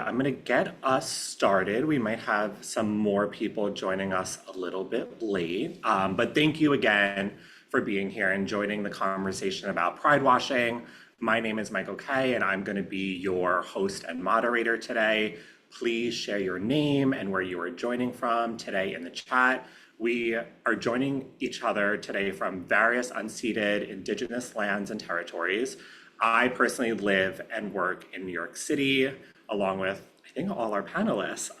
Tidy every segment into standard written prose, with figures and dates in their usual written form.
I'm going to get us started. We might have some more people joining us a little bit late, but thank you again for being here and joining the conversation about pride washing. My name is Michael Kaye, and I'm going to be your host and moderator today. Please share your name and where you are joining from today in the chat. We are joining each other today from various unceded Indigenous lands and territories. I personally live and work in New York City, along with, I think, all our panelists,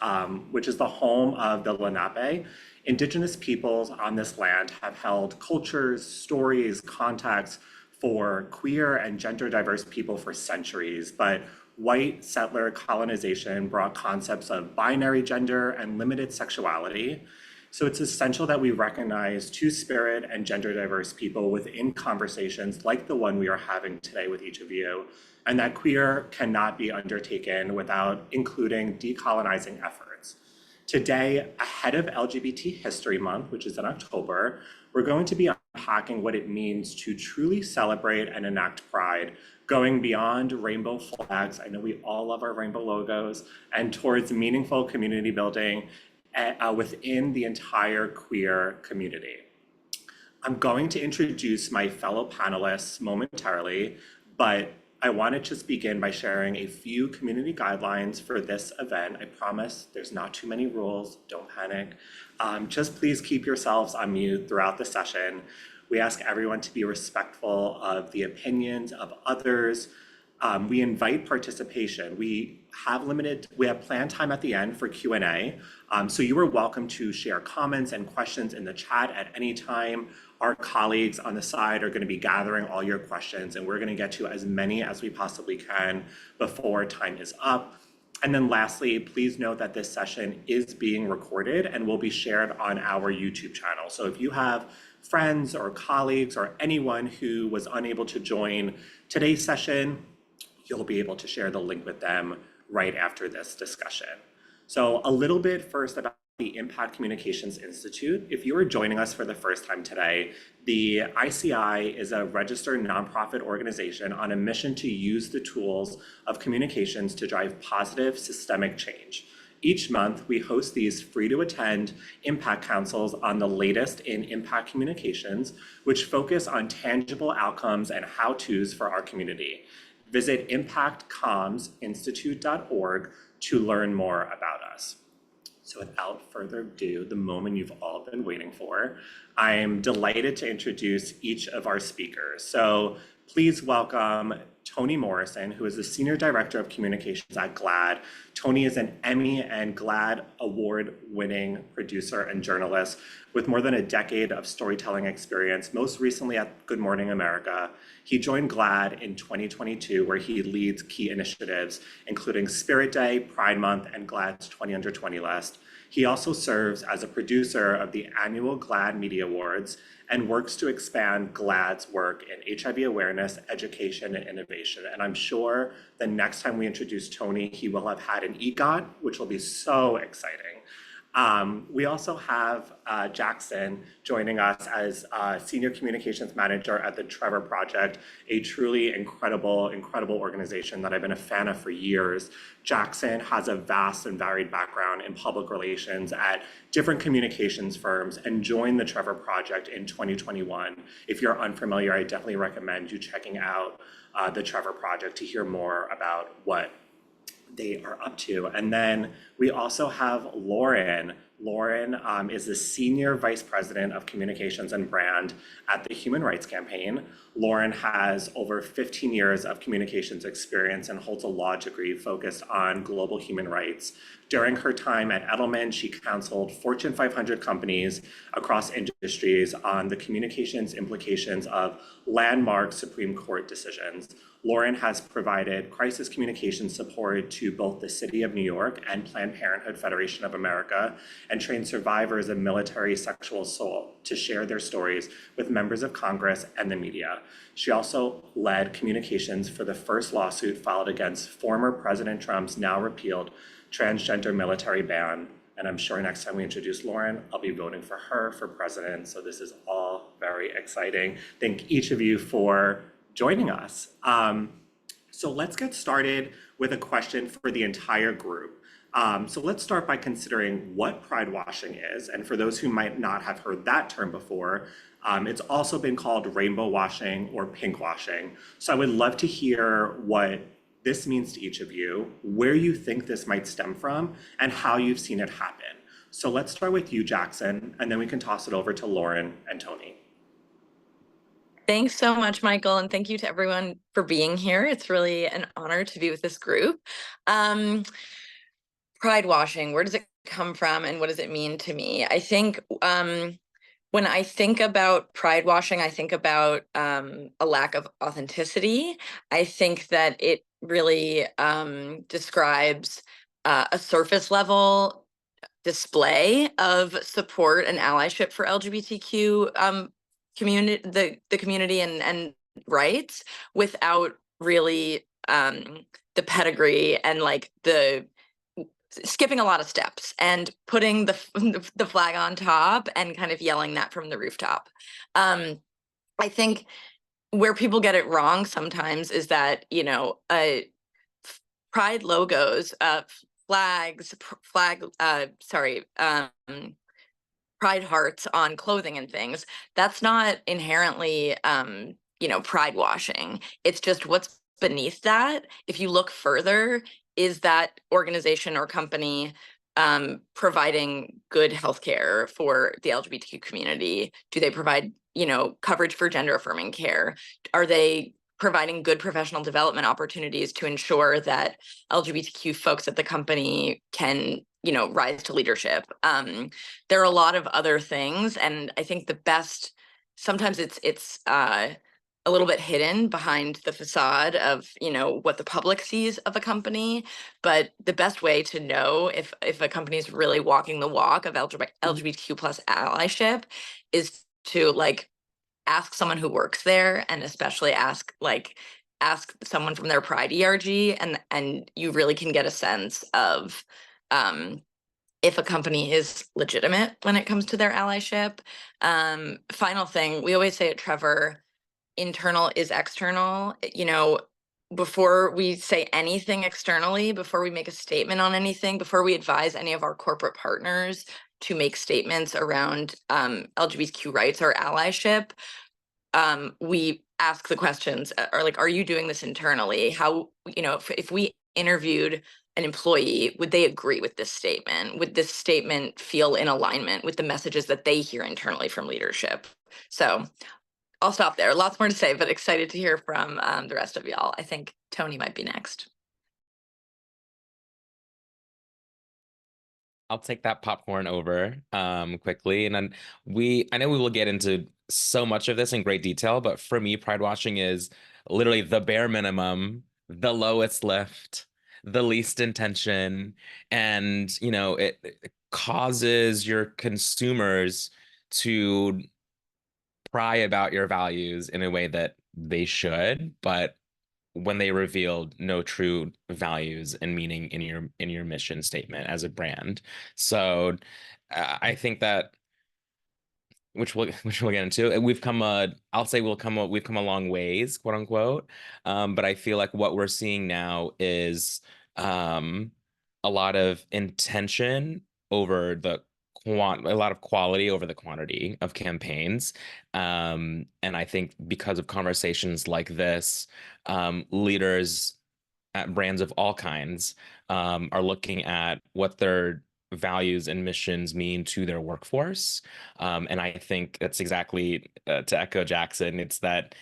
which is the home of the Lenape. Indigenous peoples on this land have held cultures, stories, contexts for queer and gender diverse people for centuries, but white settler colonization brought concepts of binary gender and limited sexuality. So it's essential that we recognize two-spirit and gender diverse people within conversations like the one we are having today with each of you, and that queer cannot be undertaken without including decolonizing efforts. Today, ahead of LGBT History Month, which is in October, we're going to be unpacking what it means to truly celebrate and enact pride, going beyond rainbow flags, I know we all love our rainbow logos, and towards meaningful community building within the entire queer community. I'm going to introduce my fellow panelists momentarily, but I want to just begin by sharing a few community guidelines for this event. I promise there's not too many rules, don't panic. Just please keep yourselves on mute throughout the session. We ask everyone to be respectful of the opinions of others. We invite participation. We have planned time at the end for Q&A. So you are welcome to share comments and questions in the chat at any time. Our colleagues on the side are going to be gathering all your questions, and we're going to get to as many as we possibly can before time is up. And then lastly, please note that this session is being recorded and will be shared on our YouTube channel. So if you have friends or colleagues or anyone who was unable to join today's session, you'll be able to share the link with them right after this discussion. So a little bit first about the Impact Communications Institute. If you are joining us for the first time today, the ICI is a registered nonprofit organization on a mission to use the tools of communications to drive positive systemic change. Each month, we host these free-to-attend impact councils on the latest in impact communications, which focus on tangible outcomes and how-tos for our community. Visit impactcommsinstitute.org to learn more about us. So without further ado, the moment you've all been waiting for, I'm delighted to introduce each of our speakers. So please welcome Toni Morrison, who is the Senior Director of Communications at GLAAD. Toni is an Emmy and GLAAD award-winning producer and journalist with more than a decade of storytelling experience, most recently at Good Morning America. He joined GLAAD in 2022, where he leads key initiatives, including Spirit Day, Pride Month, and GLAAD's 20 Under 20 list. He also serves as a producer of the annual GLAAD Media Awards and works to expand GLAAD's work in HIV awareness, education, and innovation. And I'm sure the next time we introduce Toni, he will have had an EGOT, which will be so exciting. We also have Jackson joining us as Senior Communications Manager at the Trevor Project, a truly incredible organization that I've been a fan of for years. Jackson has a vast and varied background in public relations at different communications firms and joined the Trevor Project in 2021. If you're unfamiliar, I definitely recommend you checking out the Trevor Project to hear more about what they are up to. And then we also have Lauren. Lauren is the Senior Vice President of Communications and Brand at the Human Rights Campaign. Lauren has over 15 years of communications experience and holds a law degree focused on global human rights. During her time at Edelman, she counseled Fortune 500 companies across industries on the communications implications of landmark Supreme Court decisions. Lauren has provided crisis communication support to both the City of New York and Planned Parenthood Federation of America, and trained survivors of military sexual assault to share their stories with members of Congress and the media. She also led communications for the first lawsuit filed against former President Trump's now repealed transgender military ban. And I'm sure next time we introduce Lauren, I'll be voting for her for president. So this is all very exciting. Thank each of you for joining us. So let's get started with a question for the entire group. So let's start by considering what pride washing is. And for those who might not have heard that term before, it's also been called rainbow washing or pink washing. So I would love to hear what this means to each of you, where you think this might stem from, and how you've seen it happen. So let's start with you, Jackson, and then we can toss it over to Lauren and Tony. Thanks so much, Michael, and thank you to everyone for being here. It's really an honor to be with this group. Pride washing, where does it come from and what does it mean to me? I think when I think about pride washing, I think about a lack of authenticity. I think that it really describes a surface level display of support and allyship for LGBTQ community, the community and rights, without really the pedigree and like the skipping a lot of steps and putting the flag on top and kind of yelling that from the rooftop. I think where people get it wrong sometimes is that, you know, pride logos, pride hearts on clothing and things, that's not inherently, you know, pride washing. It's just what's beneath that. If you look further, is that organization or company providing good healthcare for the LGBTQ community? Do they provide, you know, coverage for gender affirming care? Are they providing good professional development opportunities to ensure that LGBTQ folks at the company can, you know, rise to leadership? There are a lot of other things, and I think the best, sometimes it's a little bit hidden behind the facade of, you know, what the public sees of a company. But the best way to know if a company is really walking the walk of LGBTQ plus allyship is to like ask someone who works there, and especially ask someone from their Pride ERG, and you really can get a sense of if a company is legitimate when it comes to their allyship. Final thing, we always say at Trevor, internal is external. You know, before we say anything externally, before we make a statement on anything, before we advise any of our corporate partners to make statements around LGBTQ rights or allyship, we ask the questions, or like, are you doing this internally? How, you know, if we interviewed an employee, would they agree with this statement? Would this statement feel in alignment with the messages that they hear internally from leadership? So I'll stop there. Lots more to say, but excited to hear from the rest of y'all. I think Tony might be next. I'll take that popcorn over quickly. And then I know we will get into so much of this in great detail, but for me, pride washing is literally the bare minimum, the lowest lift, the least intention. And, you know, it causes your consumers to pry about your values in a way that they should, but when they revealed no true values and meaning in your mission statement as a brand. So I think that, which we'll get into, we've come we've come a long ways, quote unquote. But I feel like what we're seeing now is a lot of intention over a lot of quality over the quantity of campaigns. And I think because of conversations like this, leaders at brands of all kinds are looking at what their values and missions mean to their workforce. And I think that's exactly, to echo Jackson, it's that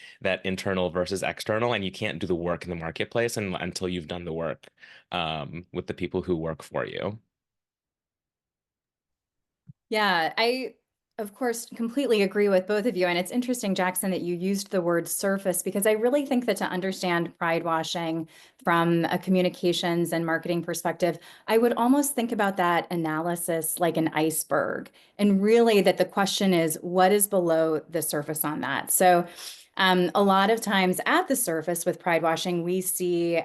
internal versus external, and you can't do the work in the marketplace until you've done the work with the people who work for you. Yeah, I, of course, completely agree with both of you. And it's interesting, Jackson, that you used the word surface, because I really think that to understand pride washing from a communications and marketing perspective, I would almost think about that analysis like an iceberg. And really that the question is, what is below the surface on that? So a lot of times at the surface with pride washing, we see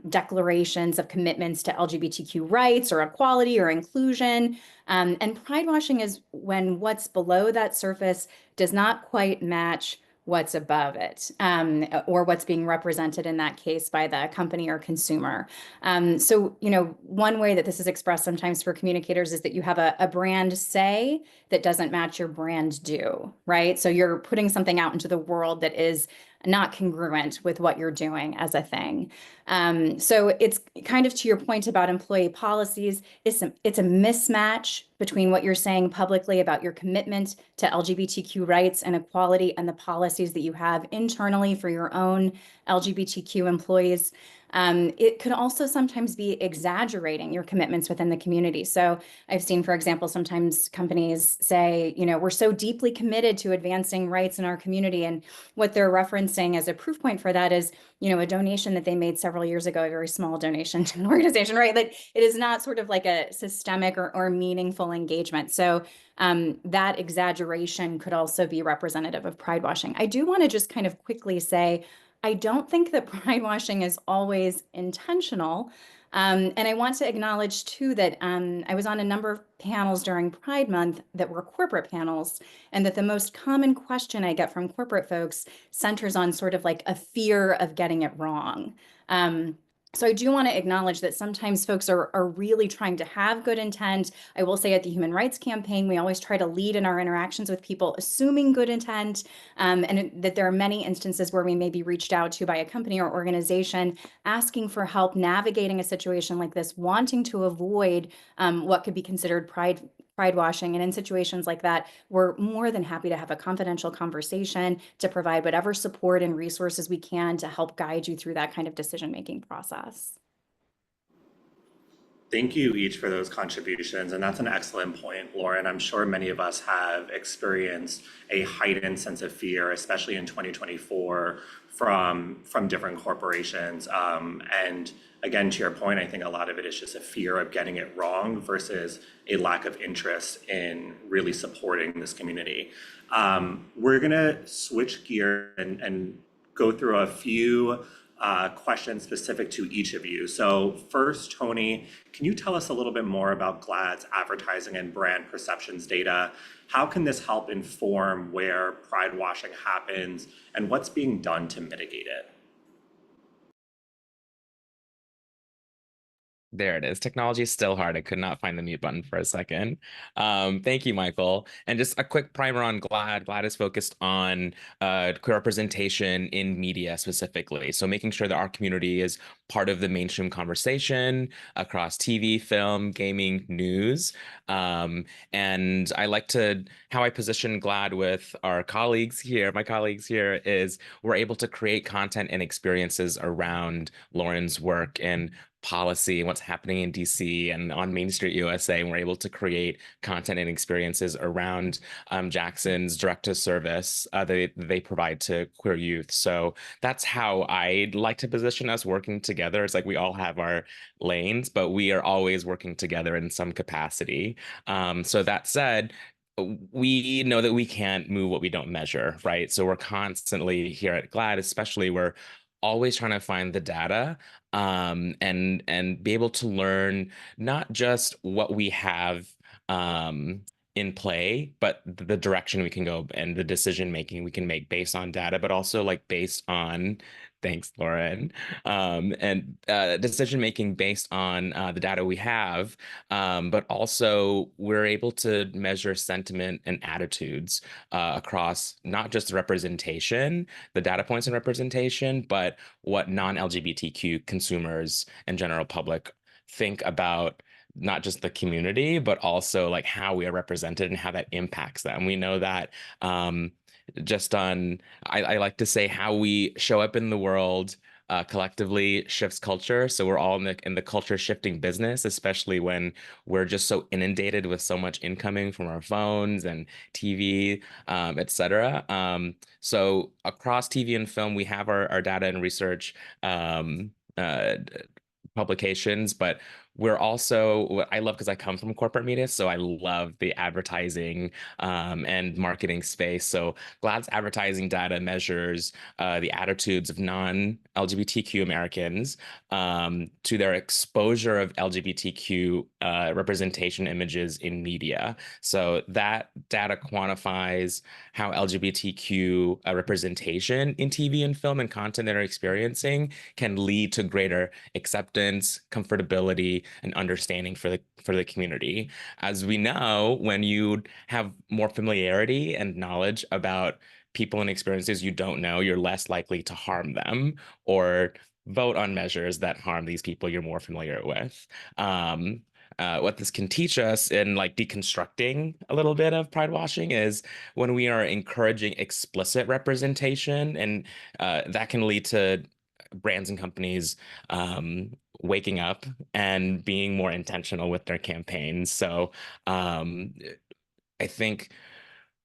declarations of commitments to LGBTQ rights or equality or inclusion. And pride washing is when what's below that surface does not quite match what's above it, or what's being represented in that case by the company or consumer. So, one way that this is expressed sometimes for communicators is that you have a brand say that doesn't match your brand do, right? So you're putting something out into the world that is not congruent with what you're doing as a thing. So it's kind of to your point about employee policies, it's a mismatch between what you're saying publicly about your commitment to LGBTQ rights and equality and the policies that you have internally for your own LGBTQ employees. It could also sometimes be exaggerating your commitments within the community. So I've seen, for example, sometimes companies say, we're so deeply committed to advancing rights in our community. And what they're referencing as a proof point for that is, a donation that they made several years ago, a very small donation to an organization, right? That it is not sort of like a systemic or meaningful engagement. So that exaggeration could also be representative of pride washing. I do want to just kind of quickly say, I don't think that pride washing is always intentional. And I want to acknowledge too that I was on a number of panels during Pride Month that were corporate panels, and that the most common question I get from corporate folks centers on sort of like a fear of getting it wrong. So I do want to acknowledge that sometimes folks are really trying to have good intent. I will say at the Human Rights Campaign, we always try to lead in our interactions with people assuming good intent, and that there are many instances where we may be reached out to by a company or organization asking for help navigating a situation like this, wanting to avoid what could be considered pride washing. And in situations like that, we're more than happy to have a confidential conversation to provide whatever support and resources we can to help guide you through that kind of decision-making process. Thank you each for those contributions. And that's an excellent point, Lauren. I'm sure many of us have experienced a heightened sense of fear, especially in 2024, from different corporations. And again, to your point, I think a lot of it is just a fear of getting it wrong versus a lack of interest in really supporting this community. We're going to switch gear and go through a few questions specific to each of you. So first, Tony, can you tell us a little bit more about GLAAD's advertising and brand perceptions data? How can this help inform where pride washing happens and what's being done to mitigate it? There it is. Technology is still hard. I could not find the mute button for a second. Thank you, Michael. And just a quick primer on GLAAD. GLAAD is focused on queer representation in media specifically. So making sure that our community is part of the mainstream conversation across TV, film, gaming, news. And I like how I position GLAAD with our colleagues here, my colleagues here, is we're able to create content and experiences around Lauren's work and policy and what's happening in DC and on Main Street USA. And we're able to create content and experiences around Jackson's direct-to-service they provide to queer youth. So that's how I like to position us working together. It's like we all have our lanes, but we are always working together in some capacity. So that said, we know that we can't move what we don't measure, right? So we're constantly here at GLAAD, especially, we're always trying to find the data and be able to learn not just what we have in play, but the direction we can go and the decision making we can make based on data, but also like based on, thanks, Lauren, and decision making based on the data we have, but also we're able to measure sentiment and attitudes across not just representation, the data points and representation, but what non-LGBTQ consumers and general public think about not just the community, but also like how we are represented and how that impacts them. We know that just on, I like to say, how we show up in the world collectively shifts culture. So we're all in the culture shifting business, especially when we're just so inundated with so much incoming from our phones and TV, et cetera. So across TV and film, we have our data and research publications, but we're also, what I love, because I come from corporate media, so I love the advertising and marketing space. So GLAAD's advertising data measures the attitudes of non-LGBTQ Americans to their exposure of LGBTQ representation images in media. So that data quantifies how LGBTQ representation in TV and film and content that are experiencing can lead to greater acceptance, comfortability, and understanding for the community. As we know, when you have more familiarity and knowledge about people and experiences you don't know, you're less likely to harm them or vote on measures that harm these people you're more familiar with. What this can teach us in like deconstructing a little bit of pride washing is when we are encouraging explicit representation, and that can lead to brands and companies waking up and being more intentional with their campaigns. So I think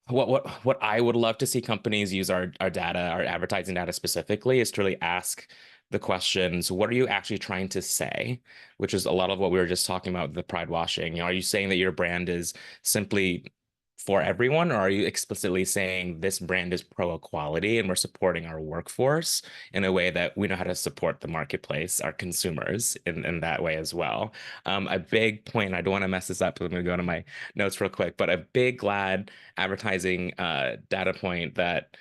what I would love to see companies use our data, our advertising data specifically, is to really ask the questions, what are you actually trying to say? Which is a lot of what we were just talking about, the pride washing. Are you saying that your brand is simply for everyone, or are you explicitly saying this brand is pro-equality and we're supporting our workforce in a way that we know how to support the marketplace, our consumers in that way as well? A big point, I don't want to mess this up, so I'm going to go to my notes real quick, but a big GLAAD advertising data point that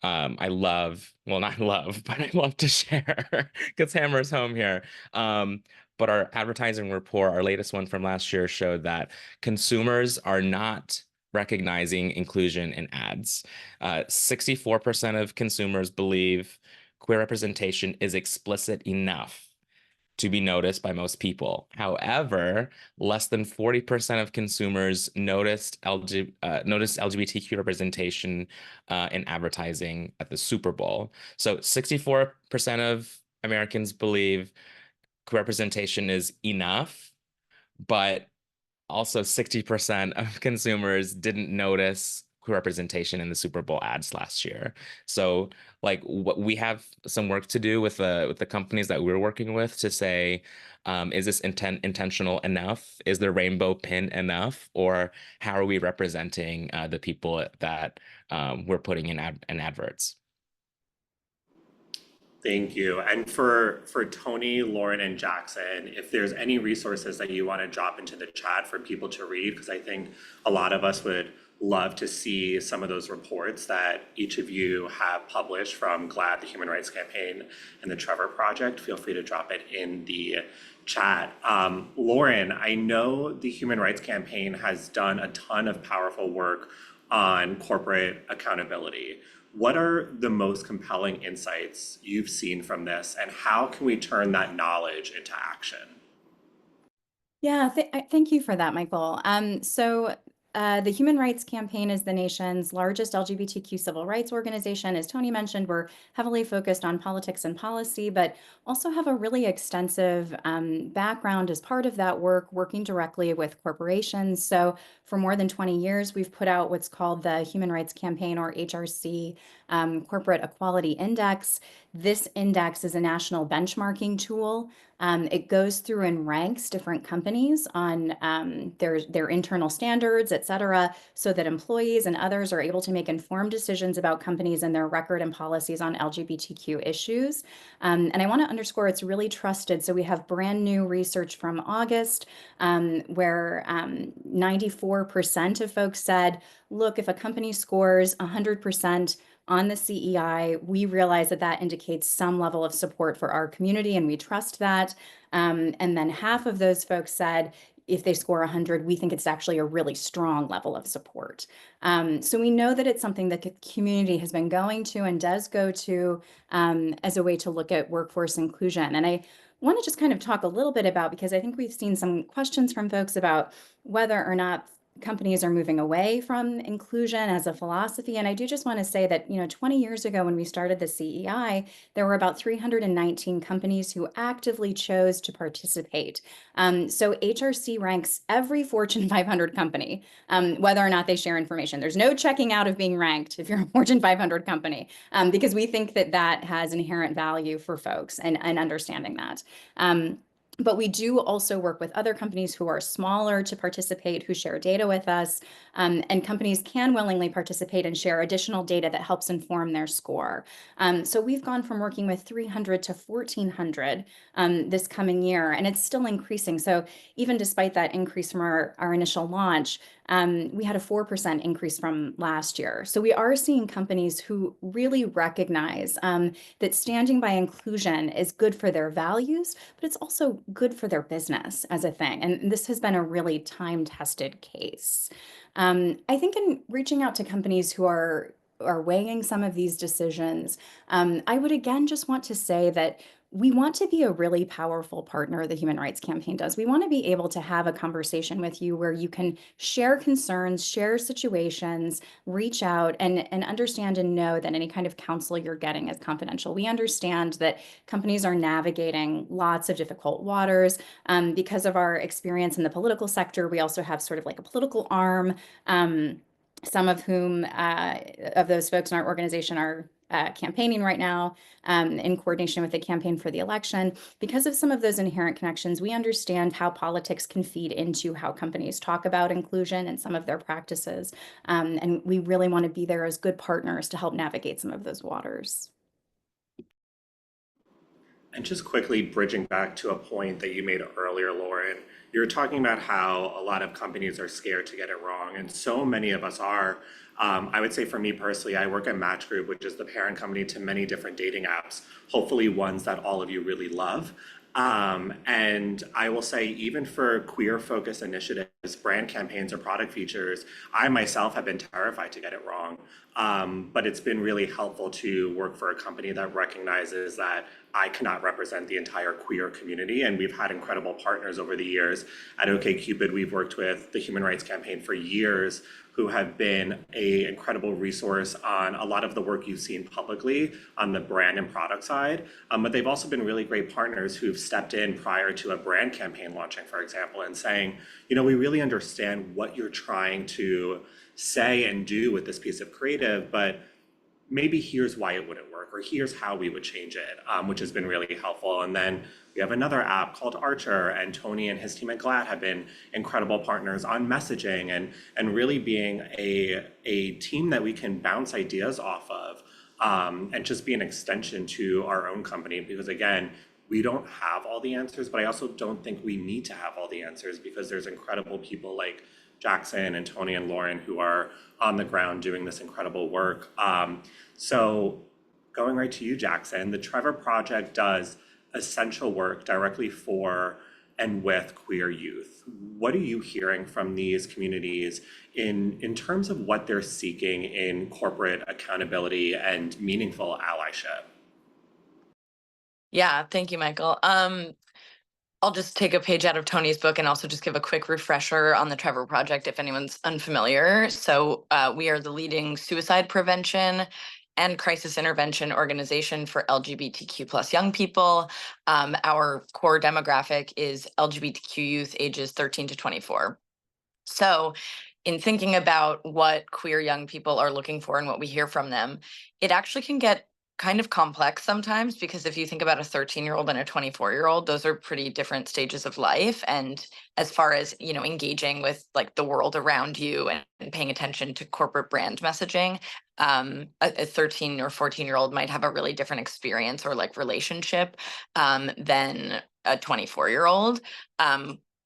I love, well, not love, but I love to share because Hammer's home here. But our advertising report, our latest one from last year, showed that consumers are not recognizing inclusion in ads. 64% of consumers believe queer representation is explicit enough to be noticed by most people. However, less than 40% of consumers noticed LGBTQ representation in advertising at the Super Bowl. So 64% of Americans believe representation is enough, but also 60% of consumers didn't notice representation in the Super Bowl ads last year. So like we have some work to do with the companies that we're working with to say, is this intentional enough? Is the rainbow pin enough? Or how are we representing the people that we're putting in adverts? Thank you. And for Tony, Lauren, and Jackson, if there's any resources that you want to drop into the chat for people to read, because I think a lot of us would love to see some of those reports that each of you have published from GLAAD, the Human Rights Campaign, and the Trevor Project, feel free to drop it in the chat. Lauren, I know the Human Rights Campaign has done a ton of powerful work on corporate accountability. What are the most compelling insights you've seen from this, and how can we turn that knowledge into action? Yeah, thank you for that, Michael. The Human Rights Campaign is the nation's largest LGBTQ civil rights organization. As Tony mentioned, we're heavily focused on politics and policy, but also have a really extensive background as part of that work, working directly with corporations. So for more than 20 years, we've put out what's called the Human Rights Campaign, or HRC, Corporate Equality Index. This index is a national benchmarking tool. It goes through and ranks different companies on their internal standards, et cetera, so that employees and others are able to make informed decisions about companies and their record and policies on LGBTQ issues. And I want to underscore it's really trusted. So we have brand new research from August where 94% of folks said, look, if a company scores 100% on the CEI, we realize that that indicates some level of support for our community, and we trust that. And then half of those folks said, if they score 100, we think it's actually a really strong level of support. So we know that it's something that the community has been going to and does go to as a way to look at workforce inclusion. And I want to just kind of talk a little bit about, because I think we've seen some questions from folks about whether or not companies are moving away from inclusion as a philosophy. And I do just want to say that, 20 years ago when we started the CEI, there were about 319 companies who actively chose to participate. So HRC ranks every Fortune 500 company, whether or not they share information. There's no checking out of being ranked if you're a Fortune 500 company, because we think that that has inherent value for folks and understanding that. But we do also work with other companies who are smaller to participate, who share data with us, and companies can willingly participate and share additional data that helps inform their score. So we've gone from working with 300 to 1,400 this coming year, and it's still increasing. So even despite that increase from our initial launch, we had a 4% increase from last year. So we are seeing companies who really recognize that standing by inclusion is good for their values, but it's also good for their business as a thing. And this has been a really time-tested case. I think in reaching out to companies who are weighing some of these decisions, I would again just want to say that we want to be a really powerful partner, the Human Rights Campaign does. We want to be able to have a conversation with you where you can share concerns, share situations, reach out and understand and know that any kind of counsel you're getting is confidential. We understand that companies are navigating lots of difficult waters. Because of our experience in the political sector, we also have sort of like a political arm. Some of whom of those folks in our organization are campaigning right now in coordination with the campaign for the election. Because of some of those inherent connections, we understand how politics can feed into how companies talk about inclusion and some of their practices. And we really want to be there as good partners to help navigate some of those waters. And just quickly bridging back to a point that you made earlier, Lauren, you were talking about how a lot of companies are scared to get it wrong, and so many of us are. I would say for me personally, I work at Match Group, which is the parent company to many different dating apps, hopefully ones that all of you really love. And I will say, even for queer-focused initiatives, brand campaigns, or product features, I myself have been terrified to get it wrong. But it's been really helpful to work for a company that recognizes that I cannot represent the entire queer community, and we've had incredible partners over the years. At OkCupid, we've worked with the Human Rights Campaign for years, who have been an incredible resource on a lot of the work you've seen publicly on the brand and product side. But they've also been really great partners who've stepped in prior to a brand campaign launching, for example, and saying, you know, we really understand what you're trying to say and do with this piece of creative, but maybe here's why it wouldn't work, or here's how we would change it, which has been really helpful. And then we have another app called Archer, and Tony and his team at GLAAD have been incredible partners on messaging and really being a team that we can bounce ideas off of, and just be an extension to our own company. Because again, we don't have all the answers, but I also don't think we need to have all the answers, because there's incredible people like Jackson and Tony and Lauren who are on the ground doing this incredible work. So going right to you, Jackson, the Trevor Project does essential work directly for and with queer youth. What are you hearing from these communities in terms of what they're seeking in corporate accountability and meaningful allyship? Yeah, thank you, Michael. I'll just take a page out of Tony's book and also just give a quick refresher on the Trevor Project if anyone's unfamiliar. So we are the leading suicide prevention and crisis intervention organization for LGBTQ+ young people. Our core demographic is LGBTQ youth ages 13 to 24. So in thinking about what queer young people are looking for and what we hear from them, it actually can get kind of complex sometimes, because if you think about a 13-year-old and a 24-year-old, those are pretty different stages of life. And as far as, you know, engaging with like the world around you and paying attention to corporate brand messaging, a 13 or 14-year-old might have a really different experience or like relationship than a 24-year-old.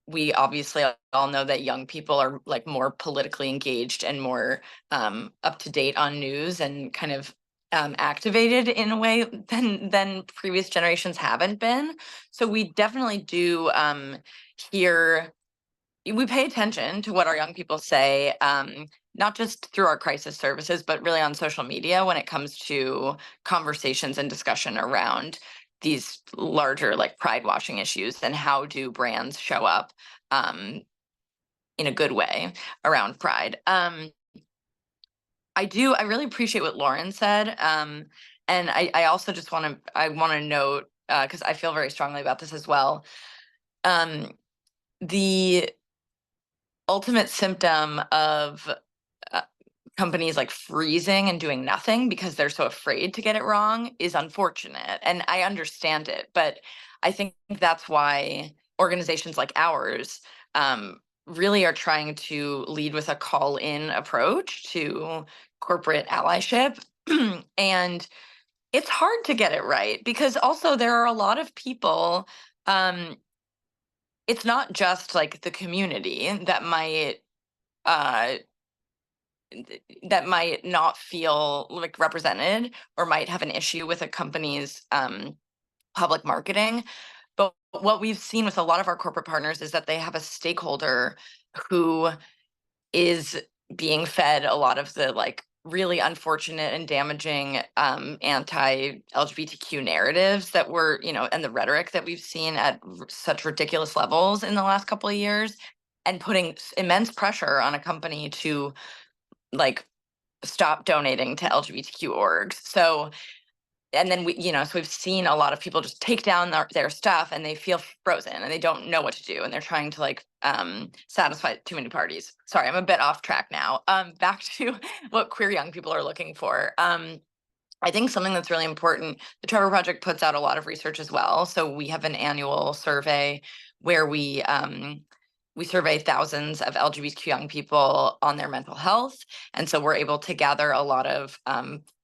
We obviously all know that young people are like more politically engaged and more up to date on news and kind of activated in a way than previous generations haven't been. So we definitely do we pay attention to what our young people say, not just through our crisis services, but really on social media when it comes to conversations and discussion around these larger like pride washing issues, and how do brands show up in a good way around pride. I really appreciate what Lauren said. And I also just want to note, because I feel very strongly about this as well. The ultimate symptom of companies like freezing and doing nothing because they're so afraid to get it wrong is unfortunate. And I understand it, but I think that's why organizations like ours really are trying to lead with a call-in approach to corporate allyship. And it's hard to get it right because also there are a lot of people, it's not just like the community uh, that might not feel like represented or might have an issue with a company's public marketing. But what we've seen with a lot of our corporate partners is that they have a stakeholder who is being fed a lot of the like really unfortunate and damaging anti-LGBTQ narratives that were, and the rhetoric that we've seen at such ridiculous levels in the last couple of years, and putting immense pressure on a company to like stop donating to LGBTQ orgs. So, and then so we've seen a lot of people just take down their stuff and they feel frozen and they don't know what to do and they're trying to like satisfy too many parties. Sorry, I'm a bit off track now. Back to what queer young people are looking for. I think something that's really important, the Trevor Project puts out a lot of research as well. So we have an annual survey where we survey thousands of LGBTQ young people on their mental health. And so we're able to gather a lot of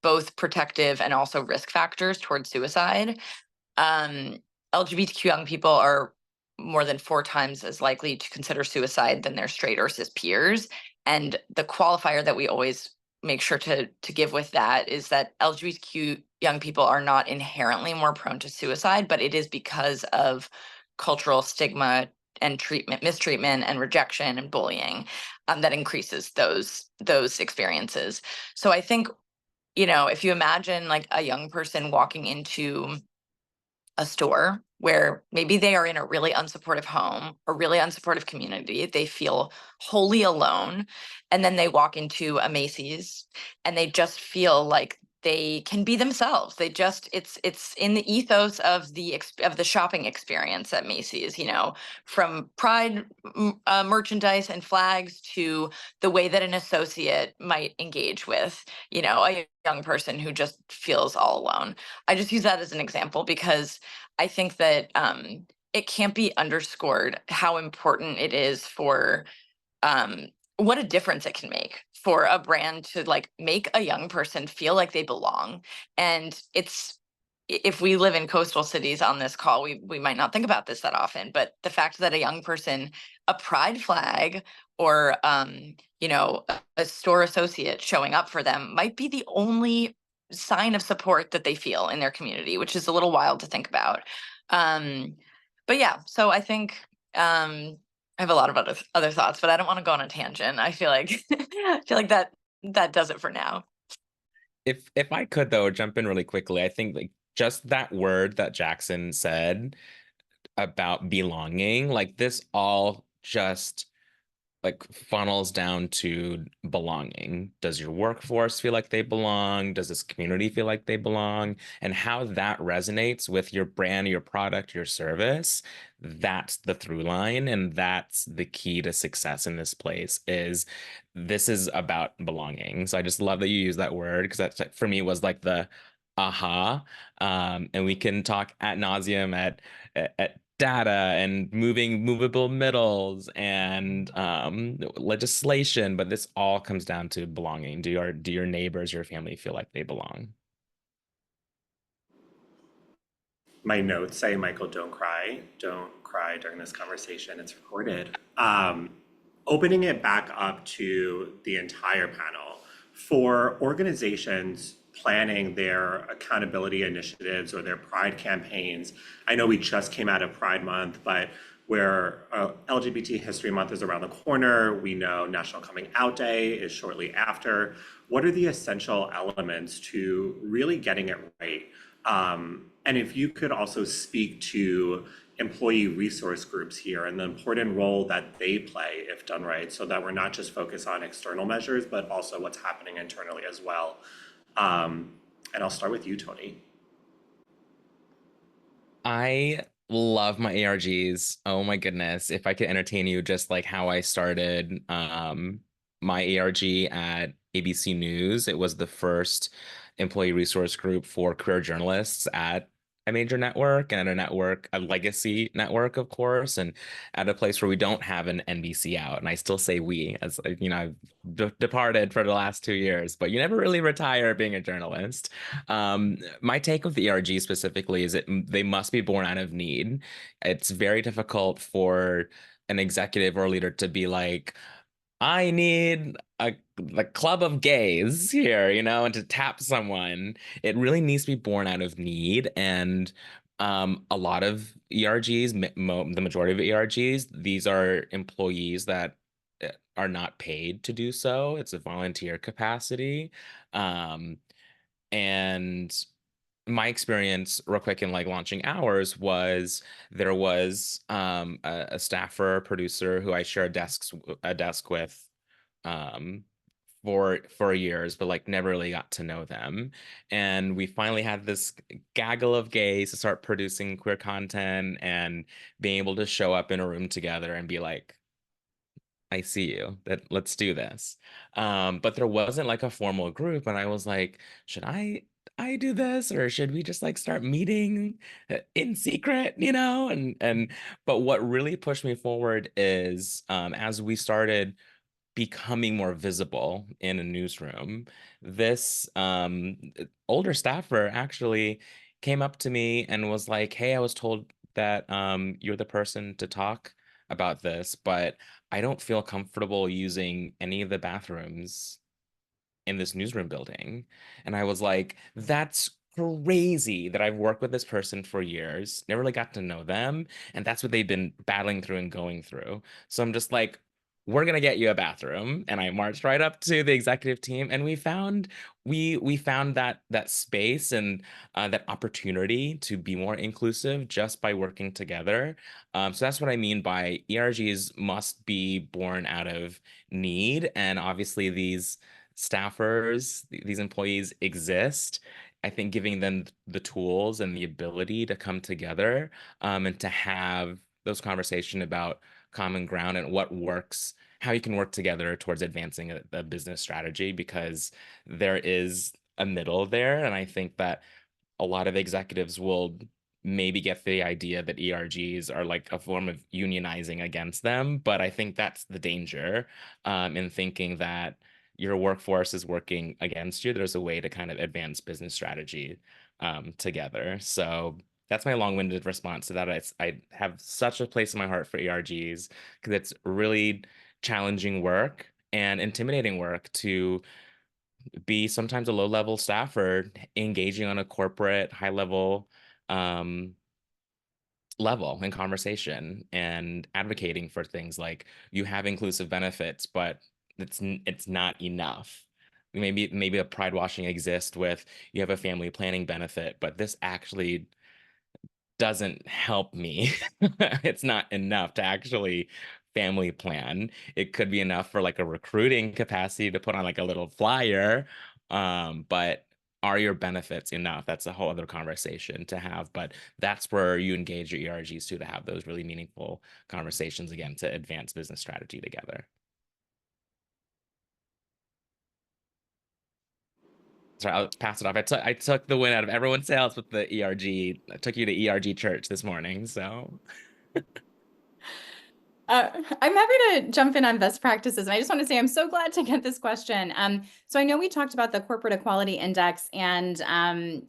both protective and also risk factors towards suicide. LGBTQ young people are more than 4 times as likely to consider suicide than their straight or cis peers. And the qualifier that we always make sure to give with that is that LGBTQ young people are not inherently more prone to suicide, but it is because of cultural stigma and mistreatment and rejection and bullying that increases those experiences. So I think, if you imagine like a young person walking into a store where maybe they are in a really unsupportive home or really unsupportive community, they feel wholly alone, and then they walk into a Macy's and they just feel like they can be themselves. It's in the ethos of the shopping experience at Macy's, from pride merchandise and flags to the way that an associate might engage with, a young person who just feels all alone. I just use that as an example because I think that it can't be underscored how important it is for what a difference it can make for a brand to like make a young person feel like they belong. And if we live in coastal cities on this call, we might not think about this that often, but the fact that a young person, a pride flag or a store associate showing up for them might be the only sign of support that they feel in their community, which is a little wild to think about. But yeah, so I think I have a lot of other thoughts, but I don't want to go on a tangent. I feel like that does it for now. If I could though jump in really quickly, I think like just that word that Jackson said about belonging, like this all just like funnels down to belonging. Does your workforce feel like they belong? Does this community feel like they belong? And how that resonates with your brand, your product, your service, that's the through line. And that's the key to success in this place this is about belonging. So I just love that you use that word because that for me was like the aha. And we can talk ad nauseum at data and movable middles and legislation, but this all comes down to belonging. Do your neighbors, your family feel like they belong? My notes say, Michael, don't cry. Don't cry during this conversation. It's recorded. Opening it back up to the entire panel, for organizations planning their accountability initiatives or their Pride campaigns. I know we just came out of Pride Month, but where LGBT History Month is around the corner, we know National Coming Out Day is shortly after. What are the essential elements to really getting it right? And if you could also speak to employee resource groups here and the important role that they play if done right, so that we're not just focused on external measures, but also what's happening internally as well. And I'll start with you, Tony. I love my ARGs. Oh my goodness. If I could entertain you just like how I started my ARG at ABC News. It was the first employee resource group for career journalists at a major network and at a network, a legacy network, of course, and at a place where we don't have an NBC out. And I still say we, as you know, I've departed for the last 2 years, but you never really retire being a journalist. My take with the ERG specifically is that they must be born out of need. It's very difficult for an executive or a leader to be like, I need a club of gays here, you know, and to tap someone. It really needs to be born out of need. And a lot of ERGs, the majority of ERGs, these are employees that are not paid to do so. It's a volunteer capacity. Um, and my experience real quick in like launching hours was there was a staffer producer who I share a desk with um for years, but like never really got to know them. And we finally had this gaggle of gays to start producing queer content and being able to show up in a room together and be like, I see you, that let's do this. But there wasn't like a formal group, and I was like, should I do this, or should we just like start meeting in secret, you know? And but what really pushed me forward is as we started becoming more visible in a newsroom, this older staffer actually came up to me and was like, hey, I was told that you're the person to talk about this, but I don't feel comfortable using any of the bathrooms in this newsroom building. And I was like, that's crazy that I've worked with this person for years, never really got to know them. And that's what they've been battling through and going through. So I'm just like, we're gonna get you a bathroom. And I marched right up to the executive team and we found that space and that opportunity to be more inclusive just by working together. So that's what I mean by ERGs must be born out of need. And obviously these staffers, these employees exist. I think giving them the tools and the ability to come together and to have those conversations about common ground and what works, how you can work together towards advancing a business strategy, because there is a middle there. And I think that a lot of executives will maybe get the idea that ERGs are like a form of unionizing against them. But I think that's the danger in thinking that your workforce is working against you. There's a way to kind of advance business strategy together. So that's my long-winded response to that. I have such a place in my heart for ERGs because it's really challenging work and intimidating work to be sometimes a low-level staffer engaging on a corporate high-level um, level in conversation and advocating for things like you have inclusive benefits, but it's not enough. Maybe a pride washing exists with you have a family planning benefit, but this actually doesn't help me. It's not enough to actually family plan. It could be enough for like a recruiting capacity to put on like a little flyer. But are your benefits enough? That's a whole other conversation to have. But that's where you engage your ERGs to have those really meaningful conversations again to advance business strategy together. Sorry, I'll pass it off. I took the win out of everyone's sales with the ERG. I took you to ERG church this morning, so. I'm happy to jump in on best practices. And I just want to say I'm so glad to get this question. So I know we talked about the Corporate Equality Index and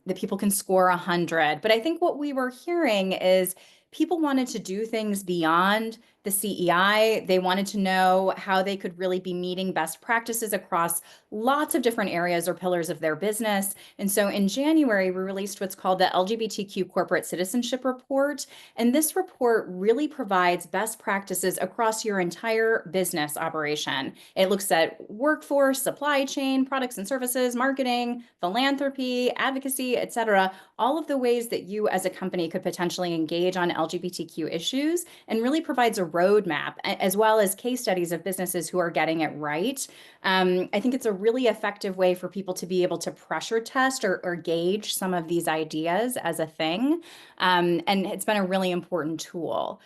the people can score 100, but I think what we were hearing is people wanted to do things beyond the CEI. They wanted to know how they could really be meeting best practices across lots of different areas or pillars of their business. And so in January, we released what's called the LGBTQ Corporate Citizenship Report. And this report really provides best practices across your entire business operation. It looks at workforce, supply chain, products and services, marketing, philanthropy, advocacy, et cetera, all of the ways that you as a company could potentially engage on LGBTQ issues, and really provides a roadmap as well as case studies of businesses who are getting it right. I think it's a really effective way for people to be able to pressure test or gauge some of these ideas as a thing. And it's been a really important tool.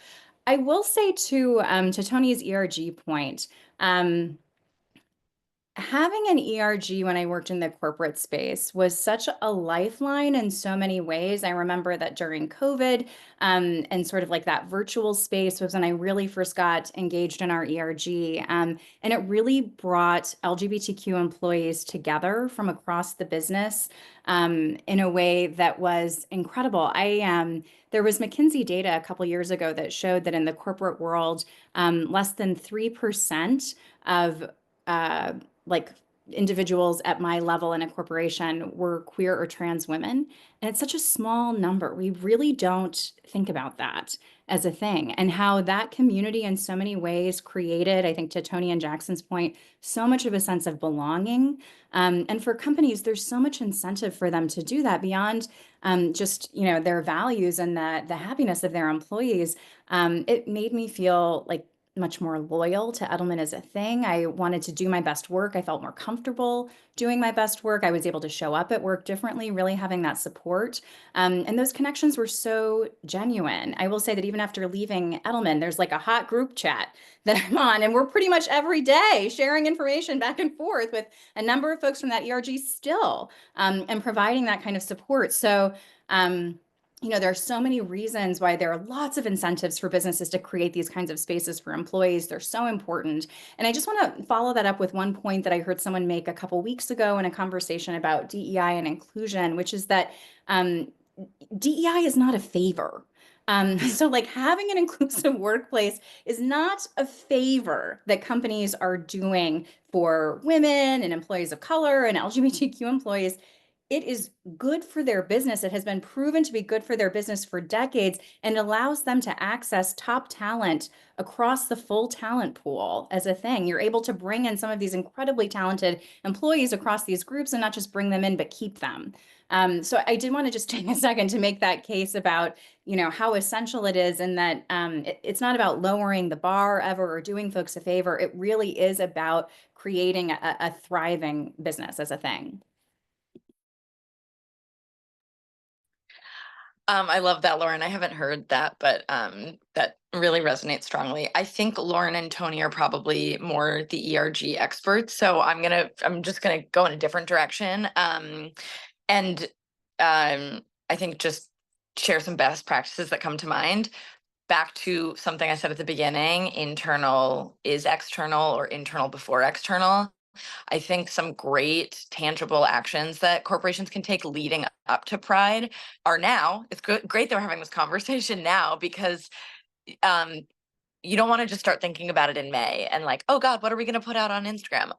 I will say to Tony's ERG point, Having an ERG when I worked in the corporate space was such a lifeline in so many ways. I remember that during COVID, and sort of like that virtual space was when I really first got engaged in our ERG. And it really brought LGBTQ employees together from across the business in a way that was incredible. There was McKinsey data a couple years ago that showed that in the corporate world, less than 3% of uh, like individuals at my level in a corporation were queer or trans women. And it's such a small number. We really don't think about that as a thing, and how that community in so many ways created, I think to Tony and Jackson's point, so much of a sense of belonging. And for companies, there's so much incentive for them to do that beyond just, their values and the happiness of their employees. It made me feel like much more loyal to Edelman as a thing. I wanted to do my best work. I felt more comfortable doing my best work. I was able to show up at work differently, really having that support. And those connections were so genuine. I will say that even after leaving Edelman, there's like a hot group chat that I'm on, and we're pretty much every day sharing information back and forth with a number of folks from that ERG still, and providing that kind of support. So, there are so many reasons why there are lots of incentives for businesses to create these kinds of spaces for employees. They're so important. And I just want to follow that up with one point that I heard someone make a couple weeks ago in a conversation about DEI and inclusion, which is that DEI is not a favor. So like having an inclusive workplace is not a favor that companies are doing for women and employees of color and LGBTQ employees. It is good for their business. It has been proven to be good for their business for decades, and allows them to access top talent across the full talent pool as a thing. You're able to bring in some of these incredibly talented employees across these groups, and not just bring them in, but keep them. So I did want to just take a second to make that case about, how essential it is, and that it's not about lowering the bar ever or doing folks a favor. It really is about creating a thriving business as a thing. I love that, Lauren. I haven't heard that, but that really resonates strongly. I think Lauren and Tony are probably more the ERG experts, so I'm just gonna go in a different direction. And I think just share some best practices that come to mind. Back to something I said at the beginning, internal is external or internal before external. I think some great tangible actions that corporations can take leading up to Pride are now. It's great that we're having this conversation now, because you don't want to just start thinking about it in May and like, oh God, what are we going to put out on Instagram?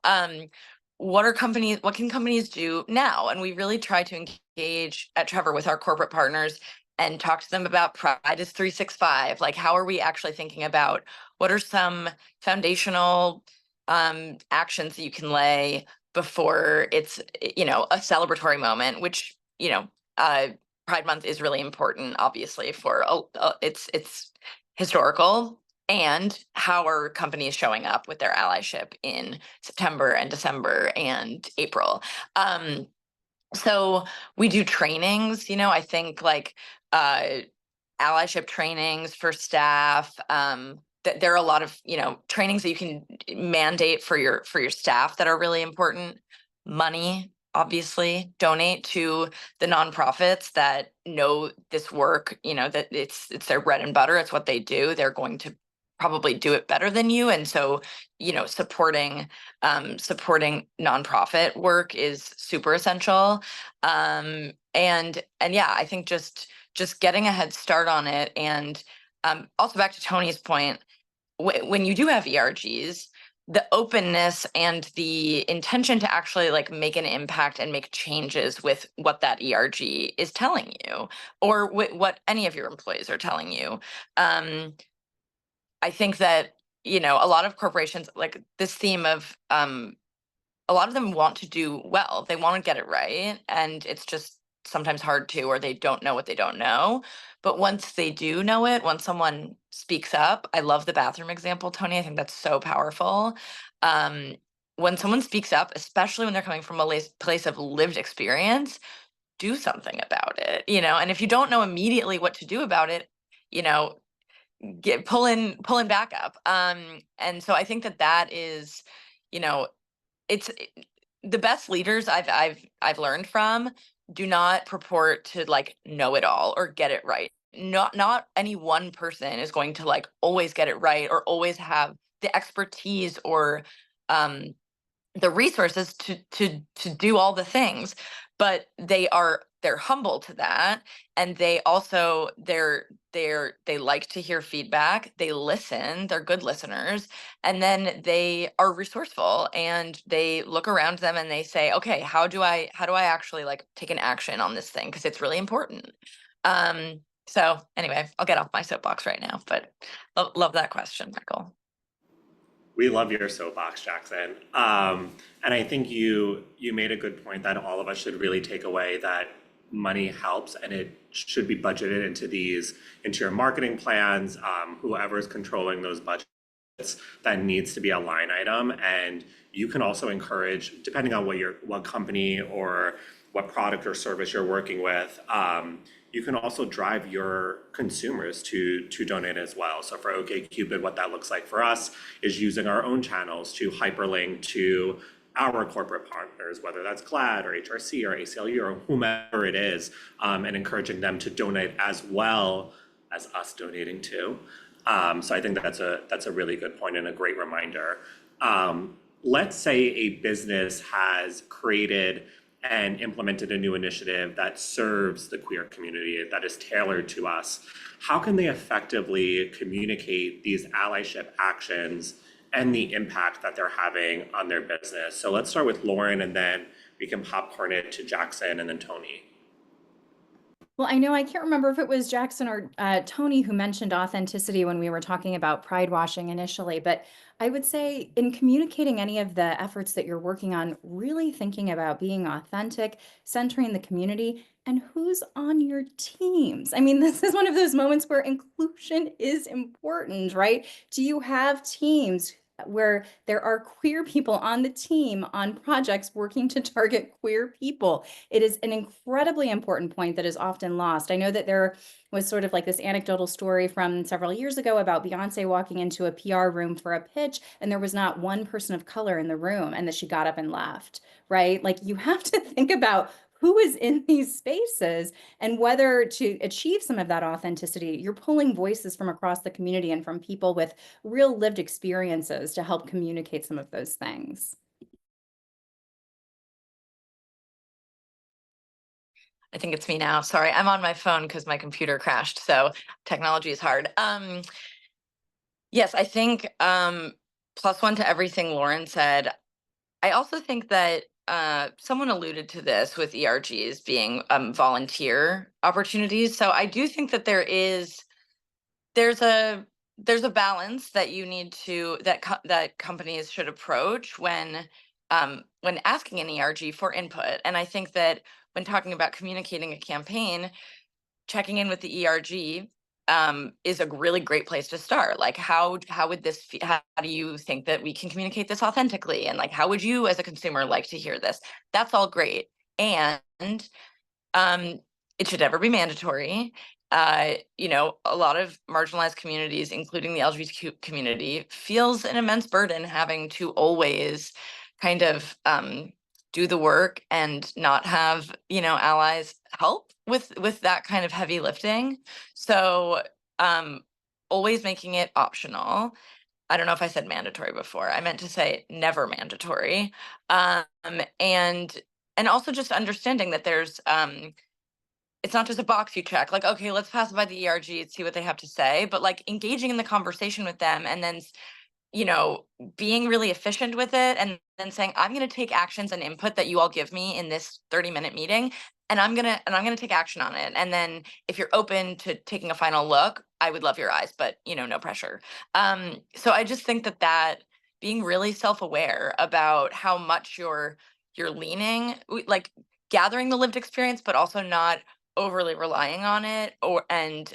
What can companies do now? And we really try to engage at Trevor with our corporate partners and talk to them about Pride is 365. Like, how are we actually thinking about what are some foundational actions that you can lay before it's, a celebratory moment, which, Pride Month is really important, obviously, for it's historical. And how are companies showing up with their allyship in September and December and April? So we do trainings, I think like allyship trainings for staff. There are a lot of, trainings that you can mandate for your staff that are really important. Money, obviously, donate to the nonprofits that know this work, that it's their bread and butter. It's what they do. They're going to probably do it better than you. And so, supporting nonprofit work is super essential. And yeah, I think just getting a head start on it. And also back to Tony's point, when you do have ERGs, the openness and the intention to actually like make an impact and make changes with what that ERG is telling you, or what any of your employees are telling you. I think that, a lot of corporations, like this theme of, a lot of them want to do well. They want to get it right. And it's just sometimes hard to, or they don't know what they don't know. But once they do know it, once someone speaks up, I love the bathroom example, Tony. I think that's so powerful. When someone speaks up, especially when they're coming from a place of lived experience, do something about it, and if you don't know immediately what to do about it, pulling back up. And so I think that is, the best leaders I've learned from do not purport to like know it all or get it right. Not any one person is going to like always get it right or always have the expertise or the resources to do all the things, but they're humble to that, and they also they like to hear feedback, they listen, they're good listeners, and then they are resourceful and they look around them and they say, okay, how do I actually like take an action on this thing, because it's really important. So anyway, I'll get off my soapbox right now, but love that question, Michael. We love your soapbox, Jackson. And I think you made a good point that all of us should really take away that money helps, and it should be budgeted into your marketing plans. Whoever is controlling those budgets, that needs to be a line item. And you can also encourage, depending on what company or what product or service you're working with, you can also drive your consumers to donate as well. So for OkCupid, what that looks like for us is using our own channels to hyperlink to our corporate partners, whether that's GLAAD or HRC or ACLU or whomever it is, and encouraging them to donate as well as us donating too. So I think that's a really good point and a great reminder. Let's say a business has created and implemented a new initiative that serves the queer community, that is tailored to us. How can they effectively communicate these allyship actions and the impact that they're having on their business? So let's start with Lauren, and then we can popcorn it to Jackson and then Tony. Well, I know I can't remember if it was Jackson or Tony who mentioned authenticity when we were talking about Pridewashing initially, but I would say in communicating any of the efforts that you're working on, really thinking about being authentic, centering the community, and who's on your teams. I mean, this is one of those moments where inclusion is important, right? Do you have teams where there are queer people on the team on projects working to target queer people? It is an incredibly important point that is often lost. I know that there was sort of like this anecdotal story from several years ago about Beyonce walking into a PR room for a pitch, and there was not one person of color in the room, and that she got up and left, right? Like, you have to think about who is in these spaces and whether to achieve some of that authenticity, you're pulling voices from across the community and from people with real lived experiences to help communicate some of those things. I think it's me now. Sorry, I'm on my phone because my computer crashed, so technology is hard. Yes, I think plus one to everything Lauren said. I also think that someone alluded to this with ERGs being volunteer opportunities. So I do think that there's a balance that you need to that companies should approach when asking an ERG for input. And I think that when talking about communicating a campaign, checking in with the ERG is a really great place to start. Like, how would this how do you think that we can communicate this authentically, and like, how would you as a consumer like to hear this? That's all great, and it should never be mandatory. You know, a lot of marginalized communities, including the LGBTQ community, feels an immense burden having to always kind of do the work and not have, you know, allies help with that kind of heavy lifting. So always making it optional. I don't know if I said mandatory before. I meant to say never mandatory. And also just understanding that there's it's not just a box you check, like, okay, let's pass by the ERG and see what they have to say, but like engaging in the conversation with them, and then, you know, being really efficient with it, and then saying, I'm going to take actions and input that you all give me in this 30-minute meeting, and I'm going to take action on it. And then if you're open to taking a final look, I would love your eyes, but, you know, no pressure. So I just think that being really self-aware about how much you're leaning, like gathering the lived experience, but also not overly relying on it, and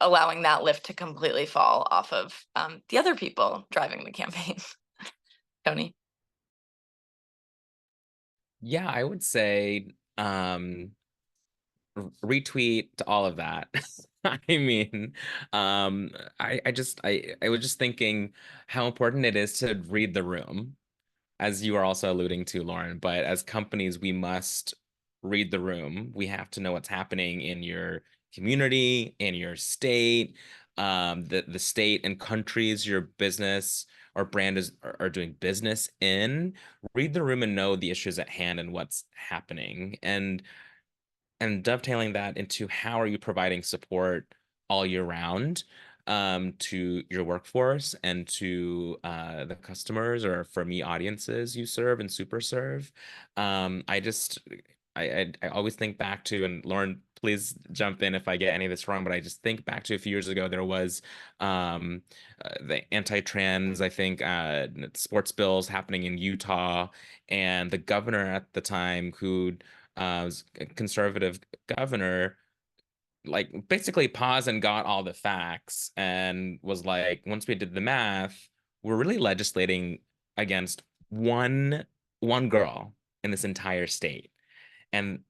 allowing that lift to completely fall off of the other people driving the campaign. Tony? Yeah, I would say retweet all of that. I mean, I was just thinking how important it is to read the room. as you are also alluding to, Lauren, but as companies, we must read the room. We have to know what's happening in your community, in your state, the state and countries your business or brand are doing business in. Read the room and know the issues at hand and what's happening. And dovetailing that into how are you providing support all year round to your workforce and to the customers or for me audiences you serve and super serve. I always think back to, and Lauren, please jump in if I get any of this wrong, but I just think back to a few years ago, there was the anti-trans, I think, sports bills happening in Utah, and the governor at the time who was a conservative governor, like basically paused and got all the facts and was like, once we did the math, we're really legislating against one girl in this entire state. And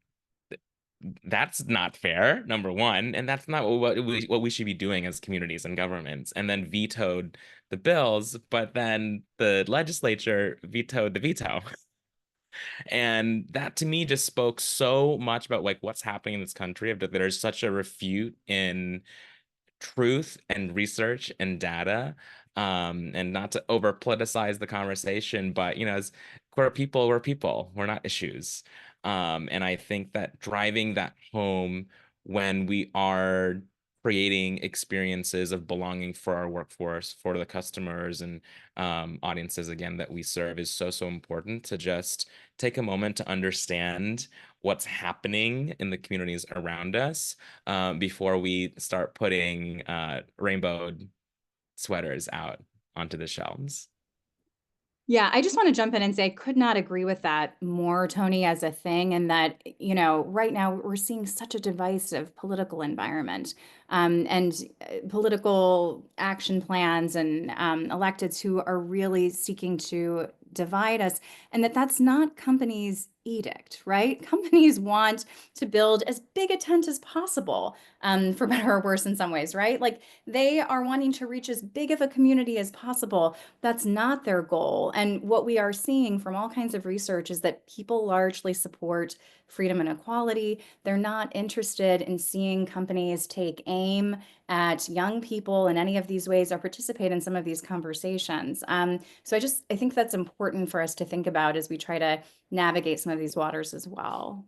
that's not fair, number one, and that's not what we should be doing as communities and governments. And then vetoed the bills, but then the legislature vetoed the veto. And that to me just spoke so much about like what's happening in this country, that there's such a refute in truth and research and data. And not to over politicize the conversation, but as queer people, we're people, we're not issues. And I think that driving that home when we are creating experiences of belonging for our workforce, for the customers and audiences again that we serve is so important, to just take a moment to understand what's happening in the communities around us before we start putting rainbowed sweaters out onto the shelves. Yeah, I just want to jump in and say I could not agree with that more, Tony, as a thing. And that, right now we're seeing such a divisive political environment and political action plans and electeds who are really seeking to divide us. And that's not companies' edict, right? Companies want to build as big a tent as possible, for better or worse in some ways, right? Like they are wanting to reach as big of a community as possible. That's not their goal. And what we are seeing from all kinds of research is that people largely support freedom and equality. They're not interested in seeing companies take aim at young people in any of these ways or participate in some of these conversations. So I think that's important for us to think about as we try to navigate some of these waters as well.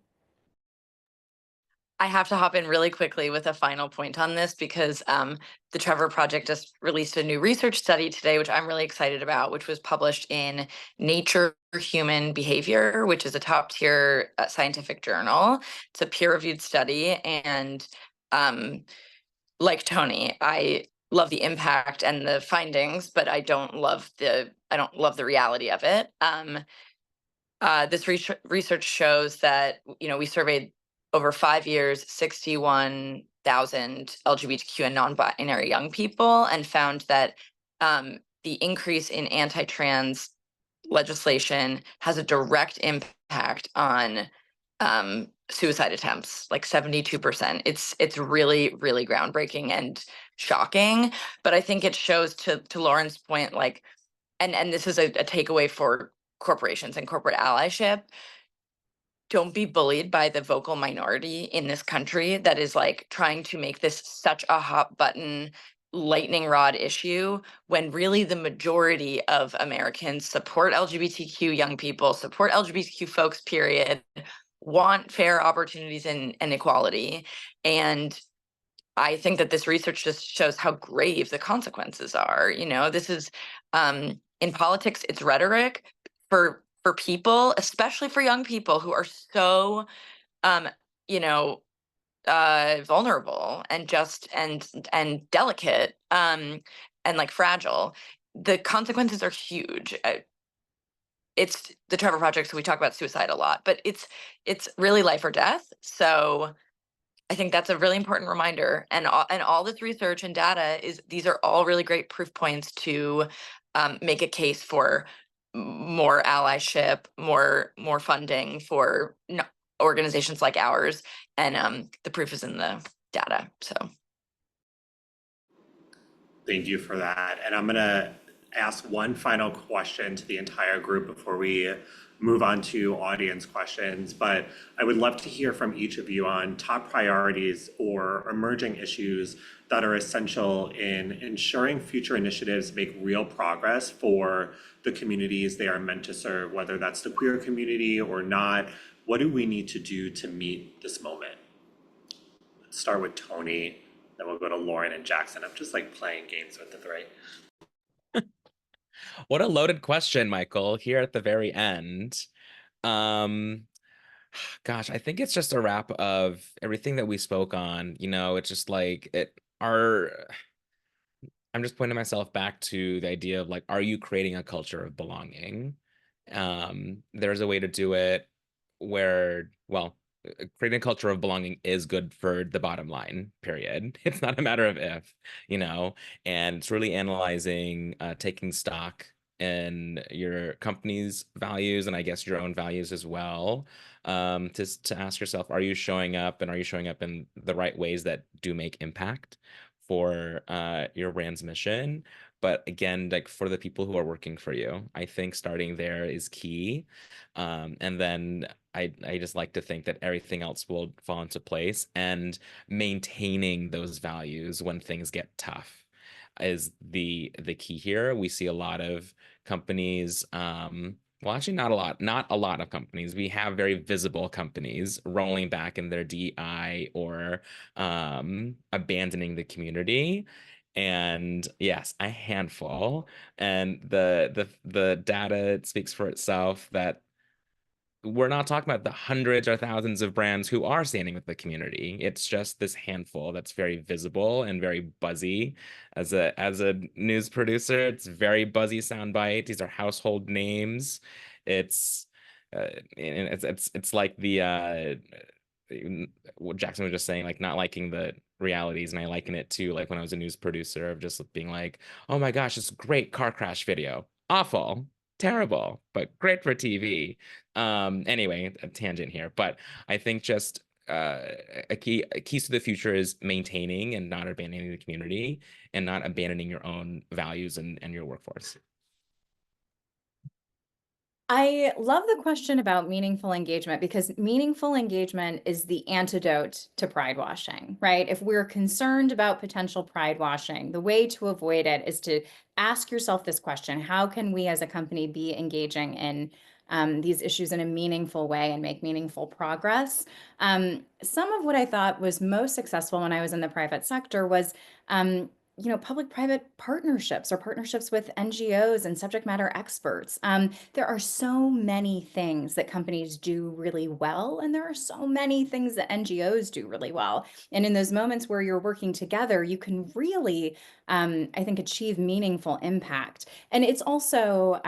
I have to hop in really quickly with a final point on this because the Trevor Project just released a new research study today, which I'm really excited about, which was published in Nature Human Behavior, which is a top tier scientific journal. It's a peer reviewed study. And like Tony, I love the impact and the findings, but I don't love the reality of it. This research shows that, we surveyed over 5 years, 61,000 LGBTQ and non-binary young people, and found that the increase in anti-trans legislation has a direct impact on suicide attempts, like 72%. It's really, really groundbreaking and shocking. But I think it shows, to Lauren's point, like, and this is a takeaway for corporations and corporate allyship. Don't be bullied by the vocal minority in this country that is like trying to make this such a hot button lightning rod issue, when really the majority of Americans support LGBTQ young people, support LGBTQ folks, period, want fair opportunities and equality. And I think that this research just shows how grave the consequences are. This is in politics, it's rhetoric. For people, especially for young people who are so vulnerable and just and delicate and like fragile, the consequences are huge. It's the Trevor Project, so we talk about suicide a lot, but it's really life or death. So I think that's a really important reminder. And all this research and data these are all really great proof points to make a case for more allyship, more funding for organizations like ours. And the proof is in the data. So Thank you for that. And I'm gonna ask one final question to the entire group before we move on to audience questions, but I would love to hear from each of you on top priorities or emerging issues that are essential in ensuring future initiatives make real progress for the communities they are meant to serve, whether that's the queer community or not. What do we need to do to meet this moment? Let's start with Tony, then we'll go to Lauren and Jackson. I'm just like playing games with the three. What a loaded question, Michael, here at the very end. Um, Gosh, I think it's just a wrap of everything that we spoke on. It's just like I'm just pointing myself back to the idea of like, are you creating a culture of belonging? There's a way to do it where, well, creating a culture of belonging is good for the bottom line, period. It's not a matter of if, and it's really analyzing, taking stock in your company's values and I guess your own values as well. To ask yourself, are you showing up and are you showing up in the right ways that do make impact for your brand's mission? But again, like for the people who are working for you, I think starting there is key. And then I just like to think that everything else will fall into place, and maintaining those values when things get tough is the key here. We see a lot of companies, well, actually not a lot of companies. We have very visible companies rolling back in their DEI or abandoning the community. And yes, a handful. And the data speaks for itself that we're not talking about the hundreds or thousands of brands who are standing with the community. It's just this handful that's very visible and very buzzy. As a news producer, it's very buzzy soundbite. These are household names. It's it's like what Jackson was just saying, like not liking the realities, and I liken it to like when I was a news producer of just being like, oh my gosh, this great car crash video, awful, terrible, but great for TV. Anyway, a tangent here, but I think just keys to the future is maintaining and not abandoning the community and not abandoning your own values and your workforce. I love the question about meaningful engagement, because meaningful engagement is the antidote to pride washing, right? If we're concerned about potential pride washing, the way to avoid it is to ask yourself this question: how can we as a company be engaging in these issues in a meaningful way and make meaningful progress? Some of what I thought was most successful when I was in the private sector was public-private partnerships or partnerships with NGOs and subject matter experts. There are so many things that companies do really well, and there are so many things that NGOs do really well. And in those moments where you're working together, you can really, I think, achieve meaningful impact. And it's also,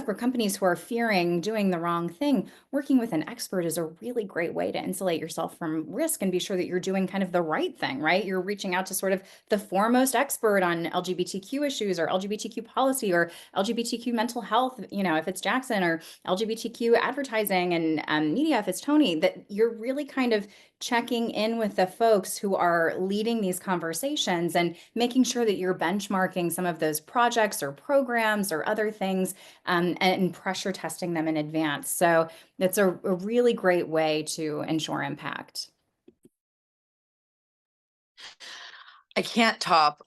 for companies who are fearing doing the wrong thing, working with an expert is a really great way to insulate yourself from risk and be sure that you're doing kind of the right thing, right? You're reaching out to sort of the foremost expert on LGBTQ issues or LGBTQ policy or LGBTQ mental health, if it's Jackson, or LGBTQ advertising and media, if it's Tony, that you're really kind of checking in with the folks who are leading these conversations and making sure that you're benchmarking some of those projects or programs or other things, and pressure testing them in advance. So that's a really great way to ensure impact. I can't top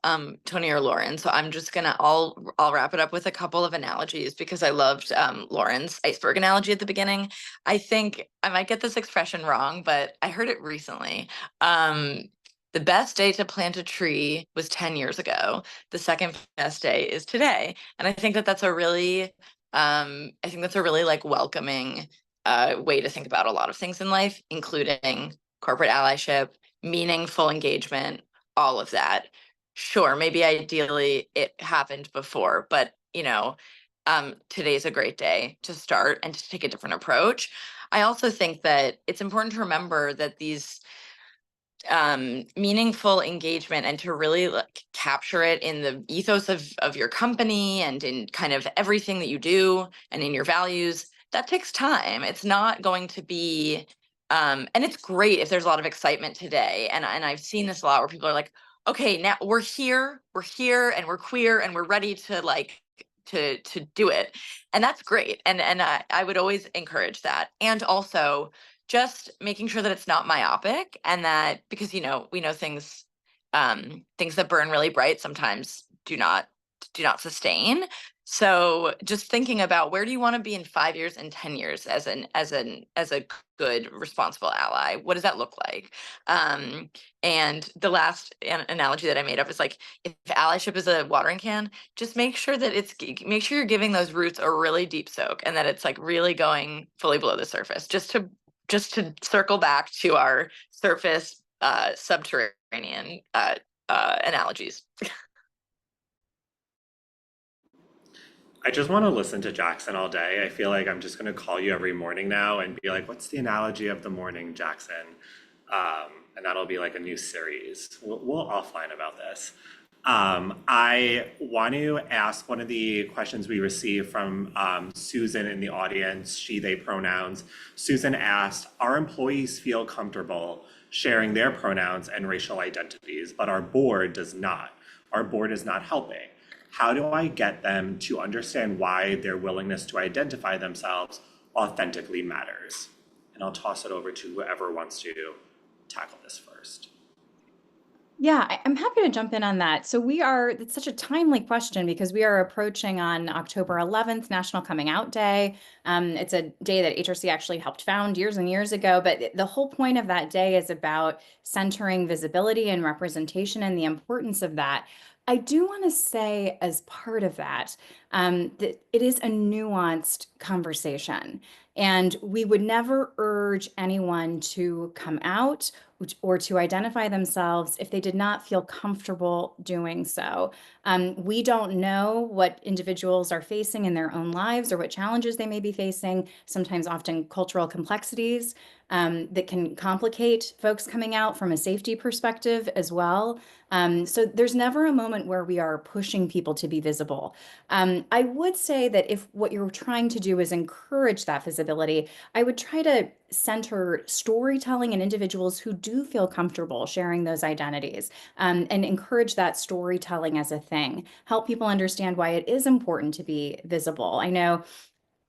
Tony or Lauren, so I'm just gonna I'll wrap it up with a couple of analogies because I loved Lauren's iceberg analogy at the beginning. I think I might get this expression wrong, but I heard it recently. The best day to plant a tree was 10 years ago. The second best day is today. And I think that that's a really like welcoming way to think about a lot of things in life, including corporate allyship, meaningful engagement, all of that. Sure, maybe ideally it happened before, but today's a great day to start and to take a different approach. I also think that it's important to remember that these meaningful engagement, and to really capture it in the ethos of your company and in kind of everything that you do and in your values, that takes time. It's not going to be and it's great if there's a lot of excitement today. And I've seen this a lot where people are like, okay, now we're here, and we're queer, and we're ready to like to do it. And that's great. And I would always encourage that. And also just making sure that it's not myopic, and that, because we know things that burn really bright sometimes do not sustain. So just thinking about, where do you want to be in 5 years and 10 years as a good responsible ally? What does that look like? And the last analogy that I made up is like, if allyship is a watering can, just make sure you're giving those roots a really deep soak, and that it's like really going fully below the surface, just to circle back to our surface subterranean analogies. I just want to listen to Jackson all day. I feel like I'm just going to call you every morning now and be like, what's the analogy of the morning, Jackson? And that'll be like a new series. We'll offline about this. I want to ask one of the questions we received from Susan in the audience, she, they pronouns. Susan asked, our employees feel comfortable sharing their pronouns and racial identities, but our board does not. Our board is not helping. How do I get them to understand why their willingness to identify themselves authentically matters? And I'll toss it over to whoever wants to tackle this first. Yeah, I'm happy to jump in on that. So it's such a timely question because we are approaching on October 11th, National Coming Out Day. It's a day that HRC actually helped found years and years ago, but the whole point of that day is about centering visibility and representation and the importance of that. I do want to say, as part of that, that it is a nuanced conversation, and we would never urge anyone to come out or to identify themselves if they did not feel comfortable doing so. We don't know what individuals are facing in their own lives or what challenges they may be facing, sometimes often cultural complexities that can complicate folks coming out from a safety perspective as well. So there's never a moment where we are pushing people to be visible. I would say that if what you're trying to do is encourage that visibility, I would try to center storytelling in individuals who do feel comfortable sharing those identities, and encourage that storytelling as a thing. Help people understand why it is important to be visible. I know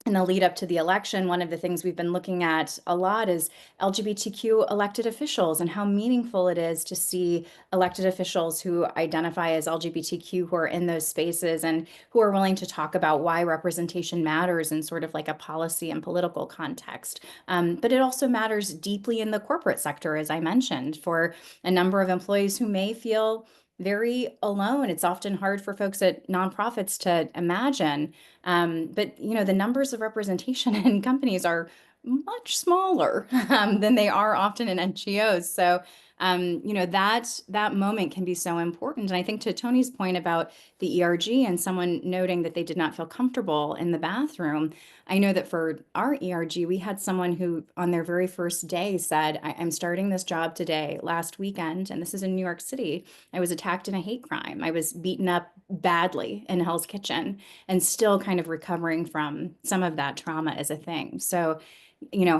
in the lead up to the election, one of the things we've been looking at a lot is LGBTQ elected officials and how meaningful it is to see elected officials who identify as LGBTQ who are in those spaces and who are willing to talk about why representation matters in sort of like a policy and political context. But it also matters deeply in the corporate sector, as I mentioned, for a number of employees who may feel very alone. It's often hard for folks at nonprofits to imagine, but the numbers of representation in companies are much smaller than they are often in NGOs. So, that moment can be so important. And I think to Tony's point about the ERG and someone noting that they did not feel comfortable in the bathroom, I know that for our ERG, we had someone who on their very first day said, I'm starting this job today, last weekend, and this is in New York City. I was attacked in a hate crime. I was beaten up badly in Hell's Kitchen, and still kind of recovering from some of that trauma as a thing. So,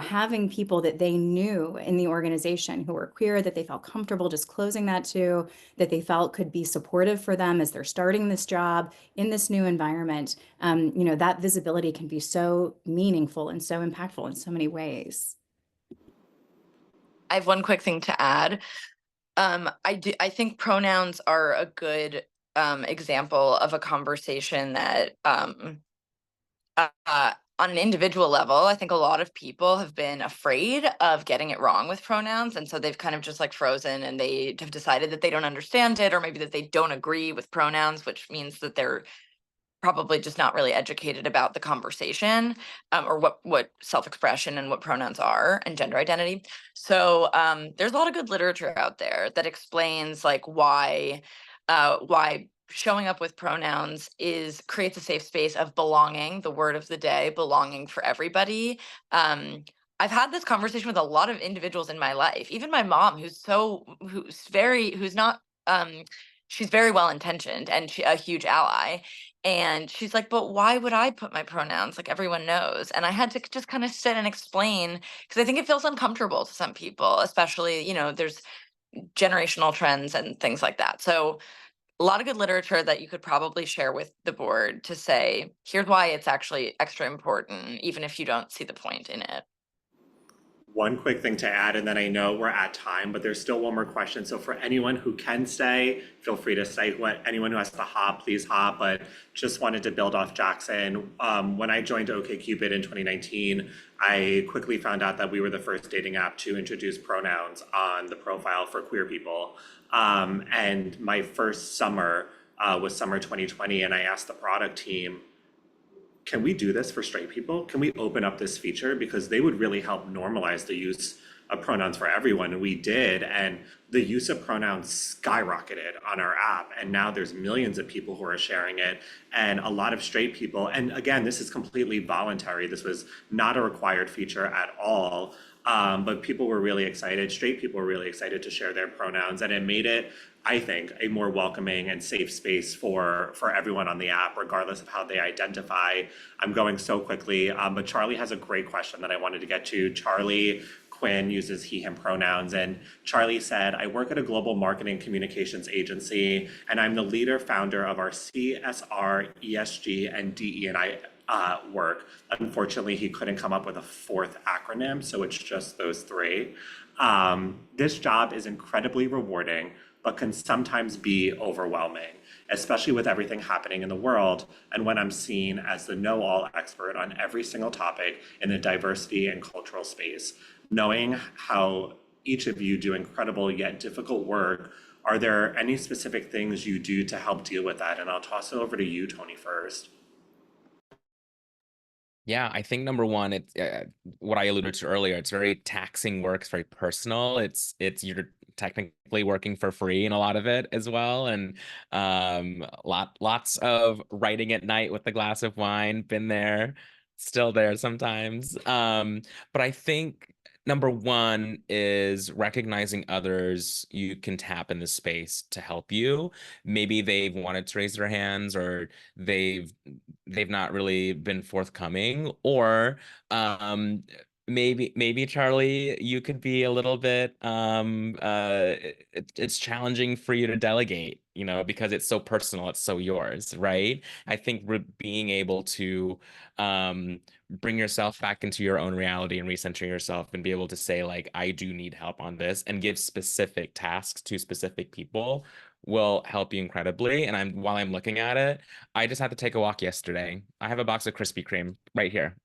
having people that they knew in the organization who were queer, that they felt comfortable disclosing that to, that they felt could be supportive for them as they're starting this job in this new environment, that visibility can be so meaningful and so impactful in so many ways. I have one quick thing to add. I think pronouns are a good example of a conversation that on an individual level, I think a lot of people have been afraid of getting it wrong with pronouns. And so they've kind of just like frozen, and they have decided that they don't understand it, or maybe that they don't agree with pronouns, which means that they're probably just not really educated about the conversation, or what self-expression and what pronouns are and gender identity. So there's a lot of good literature out there that explains like why showing up with pronouns creates a safe space of belonging, the word of the day, belonging for everybody. I've had this conversation with a lot of individuals in my life, even my mom, who's not, she's very well intentioned and a huge ally. And she's like, but why would I put my pronouns? Like everyone knows. And I had to just kind of sit and explain, because I think it feels uncomfortable to some people, especially, there's generational trends and things like that. So a lot of good literature that you could probably share with the board to say, here's why it's actually extra important, even if you don't see the point in it. One quick thing to add, and then I know we're at time, but there's still one more question. So for anyone who can stay, feel free to stay. Anyone who has to hop, please hop. But just wanted to build off Jackson. When I joined OkCupid in 2019, I quickly found out that we were the first dating app to introduce pronouns on the profile for queer people. And my first summer was summer 2020, and I asked the product team, can we do this for straight people? Can we open up this feature? Because they would really help normalize the use of pronouns for everyone. And we did. And the use of pronouns skyrocketed on our app. And now there's millions of people who are sharing it. And a lot of straight people, and again, this is completely voluntary. This was not a required feature at all. But people were really excited. Straight people were really excited to share their pronouns. And it made it, I think, a more welcoming and safe space for everyone on the app, regardless of how they identify. I'm going so quickly, but Charlie has a great question that I wanted to get to. Charlie Quinn uses he, him pronouns, and Charlie said, I work at a global marketing communications agency, and I'm the leader founder of our CSR, ESG, and DE&I work. Unfortunately, he couldn't come up with a fourth acronym, so it's just those three. This job is incredibly rewarding, but can sometimes be overwhelming, especially with everything happening in the world and when I'm seen as the know-all expert on every single topic in the diversity and cultural space. Knowing how each of you do incredible yet difficult work, are there any specific things you do to help deal with that? And I'll toss it over to you, Tony, first. Yeah, I think number one, it's what I alluded to earlier. It's very taxing work. It's very personal. You're technically working for free in a lot of it as well, and lots of writing at night with a glass of wine. Been there, still there sometimes. But I think number one is recognizing others you can tap in this space to help you. Maybe they've wanted to raise their hands, or they've not really been forthcoming, or maybe Charlie, you could be a little bit it's challenging for you to delegate, because it's so personal, it's so yours, right? I think being able to bring yourself back into your own reality and recenter yourself and be able to say, like, I do need help on this, and give specific tasks to specific people will help you incredibly. And while I'm looking at it, I just had to take a walk yesterday. I have a box of Krispy Kreme right here.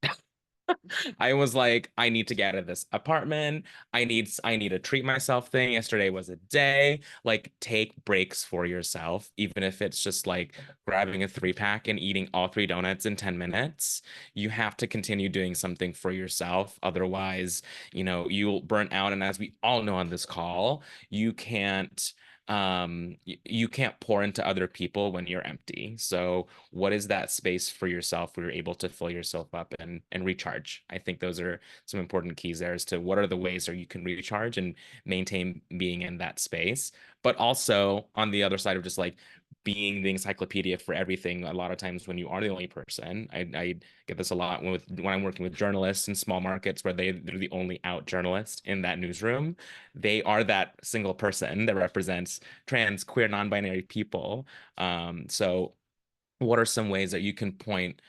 I was like, I need to get out of this apartment. I need to treat myself thing. Yesterday was a day. Like, take breaks for yourself, even if it's just like grabbing a 3-pack and eating all 3 donuts in 10 minutes. You have to continue doing something for yourself. Otherwise, you'll burn out. And as we all know on this call, you can't pour into other people when you're empty. So what is that space for yourself where you're able to fill yourself up and recharge? I think those are some important keys there as to what are the ways that you can recharge and maintain being in that space. But also on the other side of just like being the encyclopedia for everything, a lot of times when you are the only person, I get this a lot when I'm working with journalists in small markets where they're the only out journalist in that newsroom. They are that single person that represents trans, queer, non-binary people. So what are some ways that you can point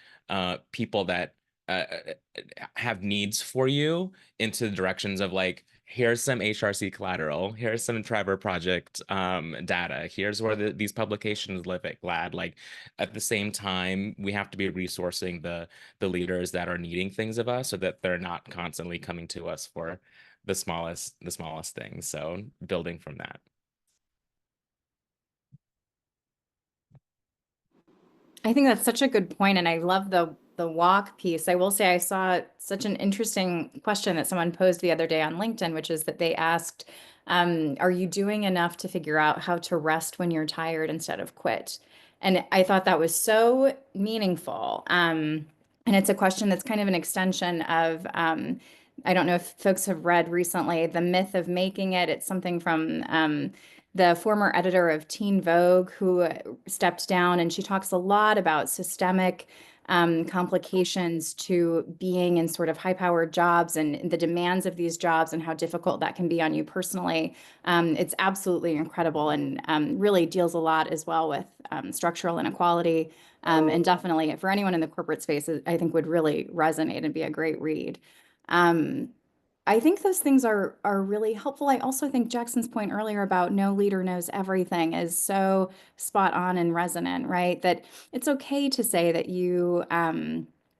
people that have needs for you into the directions of, like, here's some HRC collateral, here's some Trevor project data, here's where these publications live at GLAAD. Like, at the same time, we have to be resourcing the leaders that are needing things of us so that they're not constantly coming to us for the smallest things. So building from that. I think that's such a good point, and I love the walk piece. I will say I saw such an interesting question that someone posed the other day on LinkedIn, which is that they asked, are you doing enough to figure out how to rest when you're tired instead of quit? And I thought that was so meaningful. And it's a question that's kind of an extension of, I don't know if folks have read recently, The Myth of Making It. It's something from the former editor of Teen Vogue, who stepped down, and she talks a lot about systemic complications to being in sort of high-powered jobs and the demands of these jobs and how difficult that can be on you personally. It's absolutely incredible and really deals a lot as well with structural inequality. And definitely for anyone in the corporate space, I think would really resonate and be a great read. I think those things are really helpful. I also think Jackson's point earlier about no leader knows everything is so spot on and resonant, right? That it's okay to say that you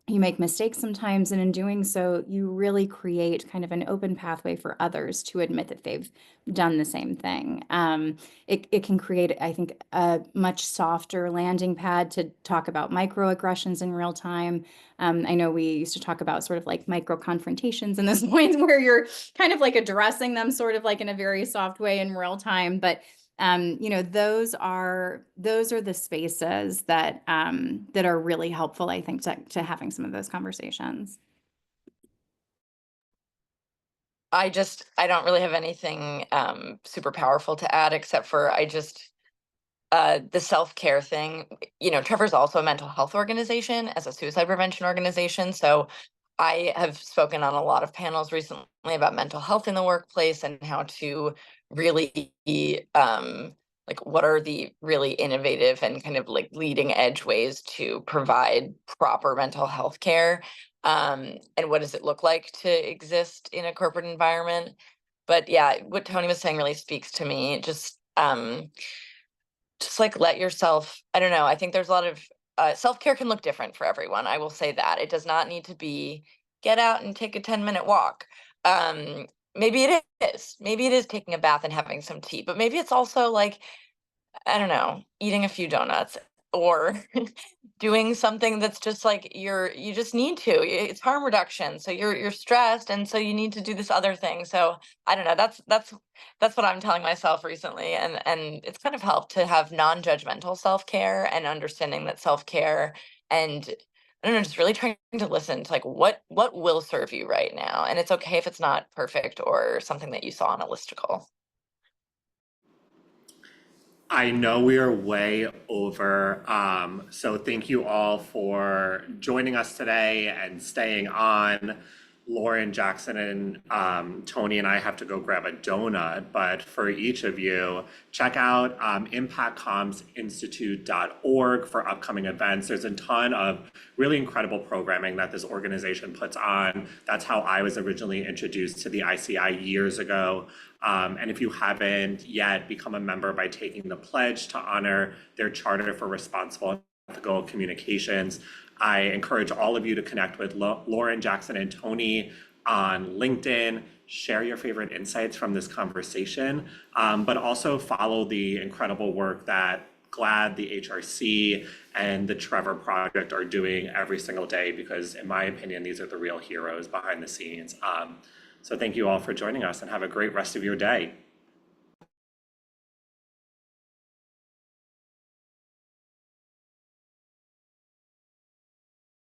make mistakes sometimes, and in doing so, you really create kind of an open pathway for others to admit that they've done the same thing. It can create, I think, a much softer landing pad to talk about microaggressions in real time. I know we used to talk about sort of like micro confrontations and those points where you're kind of like addressing them sort of like in a very soft way in real time. But you know, those are the spaces that that are really helpful, I think, to having some of those conversations. I don't really have anything super powerful to add, except for the self-care thing. You know, Trevor's also a mental health organization as a suicide prevention organization. So I have spoken on a lot of panels recently about mental health in the workplace and how to really like what are the really innovative and kind of like leading edge ways to provide proper mental health care. And what does it look like to exist in a corporate environment? But yeah, what Tony was saying really speaks to me. Just like let yourself, I don't know, I think there's a lot of self-care can look different for everyone. I will say that it does not need to be get out and take a 10-minute walk. Maybe it is taking a bath and having some tea, but maybe it's also like, I don't know, eating a few donuts or doing something that's just like you just need to. It's harm reduction. So you're stressed and so you need to do this other thing. So I don't know, that's what I'm telling myself recently. And it's kind of helped to have non-judgmental self-care and understanding that self-care and I don't know, just really trying to listen to like what will serve you right now. And it's okay if it's not perfect or something that you saw on a listicle. I know we are way over, so thank you all for joining us today and staying on. Lauren, Jackson, and Tony and I have to go grab a donut, but for each of you, check out impactcommsinstitute.org for upcoming events. There's a ton of really incredible programming that this organization puts on. That's how I was originally introduced to the ICI years ago. And if you haven't yet become a member by taking the pledge to honor their charter for responsible and ethical communications, I encourage all of you to connect with Lauren, Jackson, and Tony on LinkedIn, share your favorite insights from this conversation, but also follow the incredible work that GLAAD, the HRC, and the Trevor Project are doing every single day, because in my opinion, these are the real heroes behind the scenes. So thank you all for joining us and have a great rest of your day.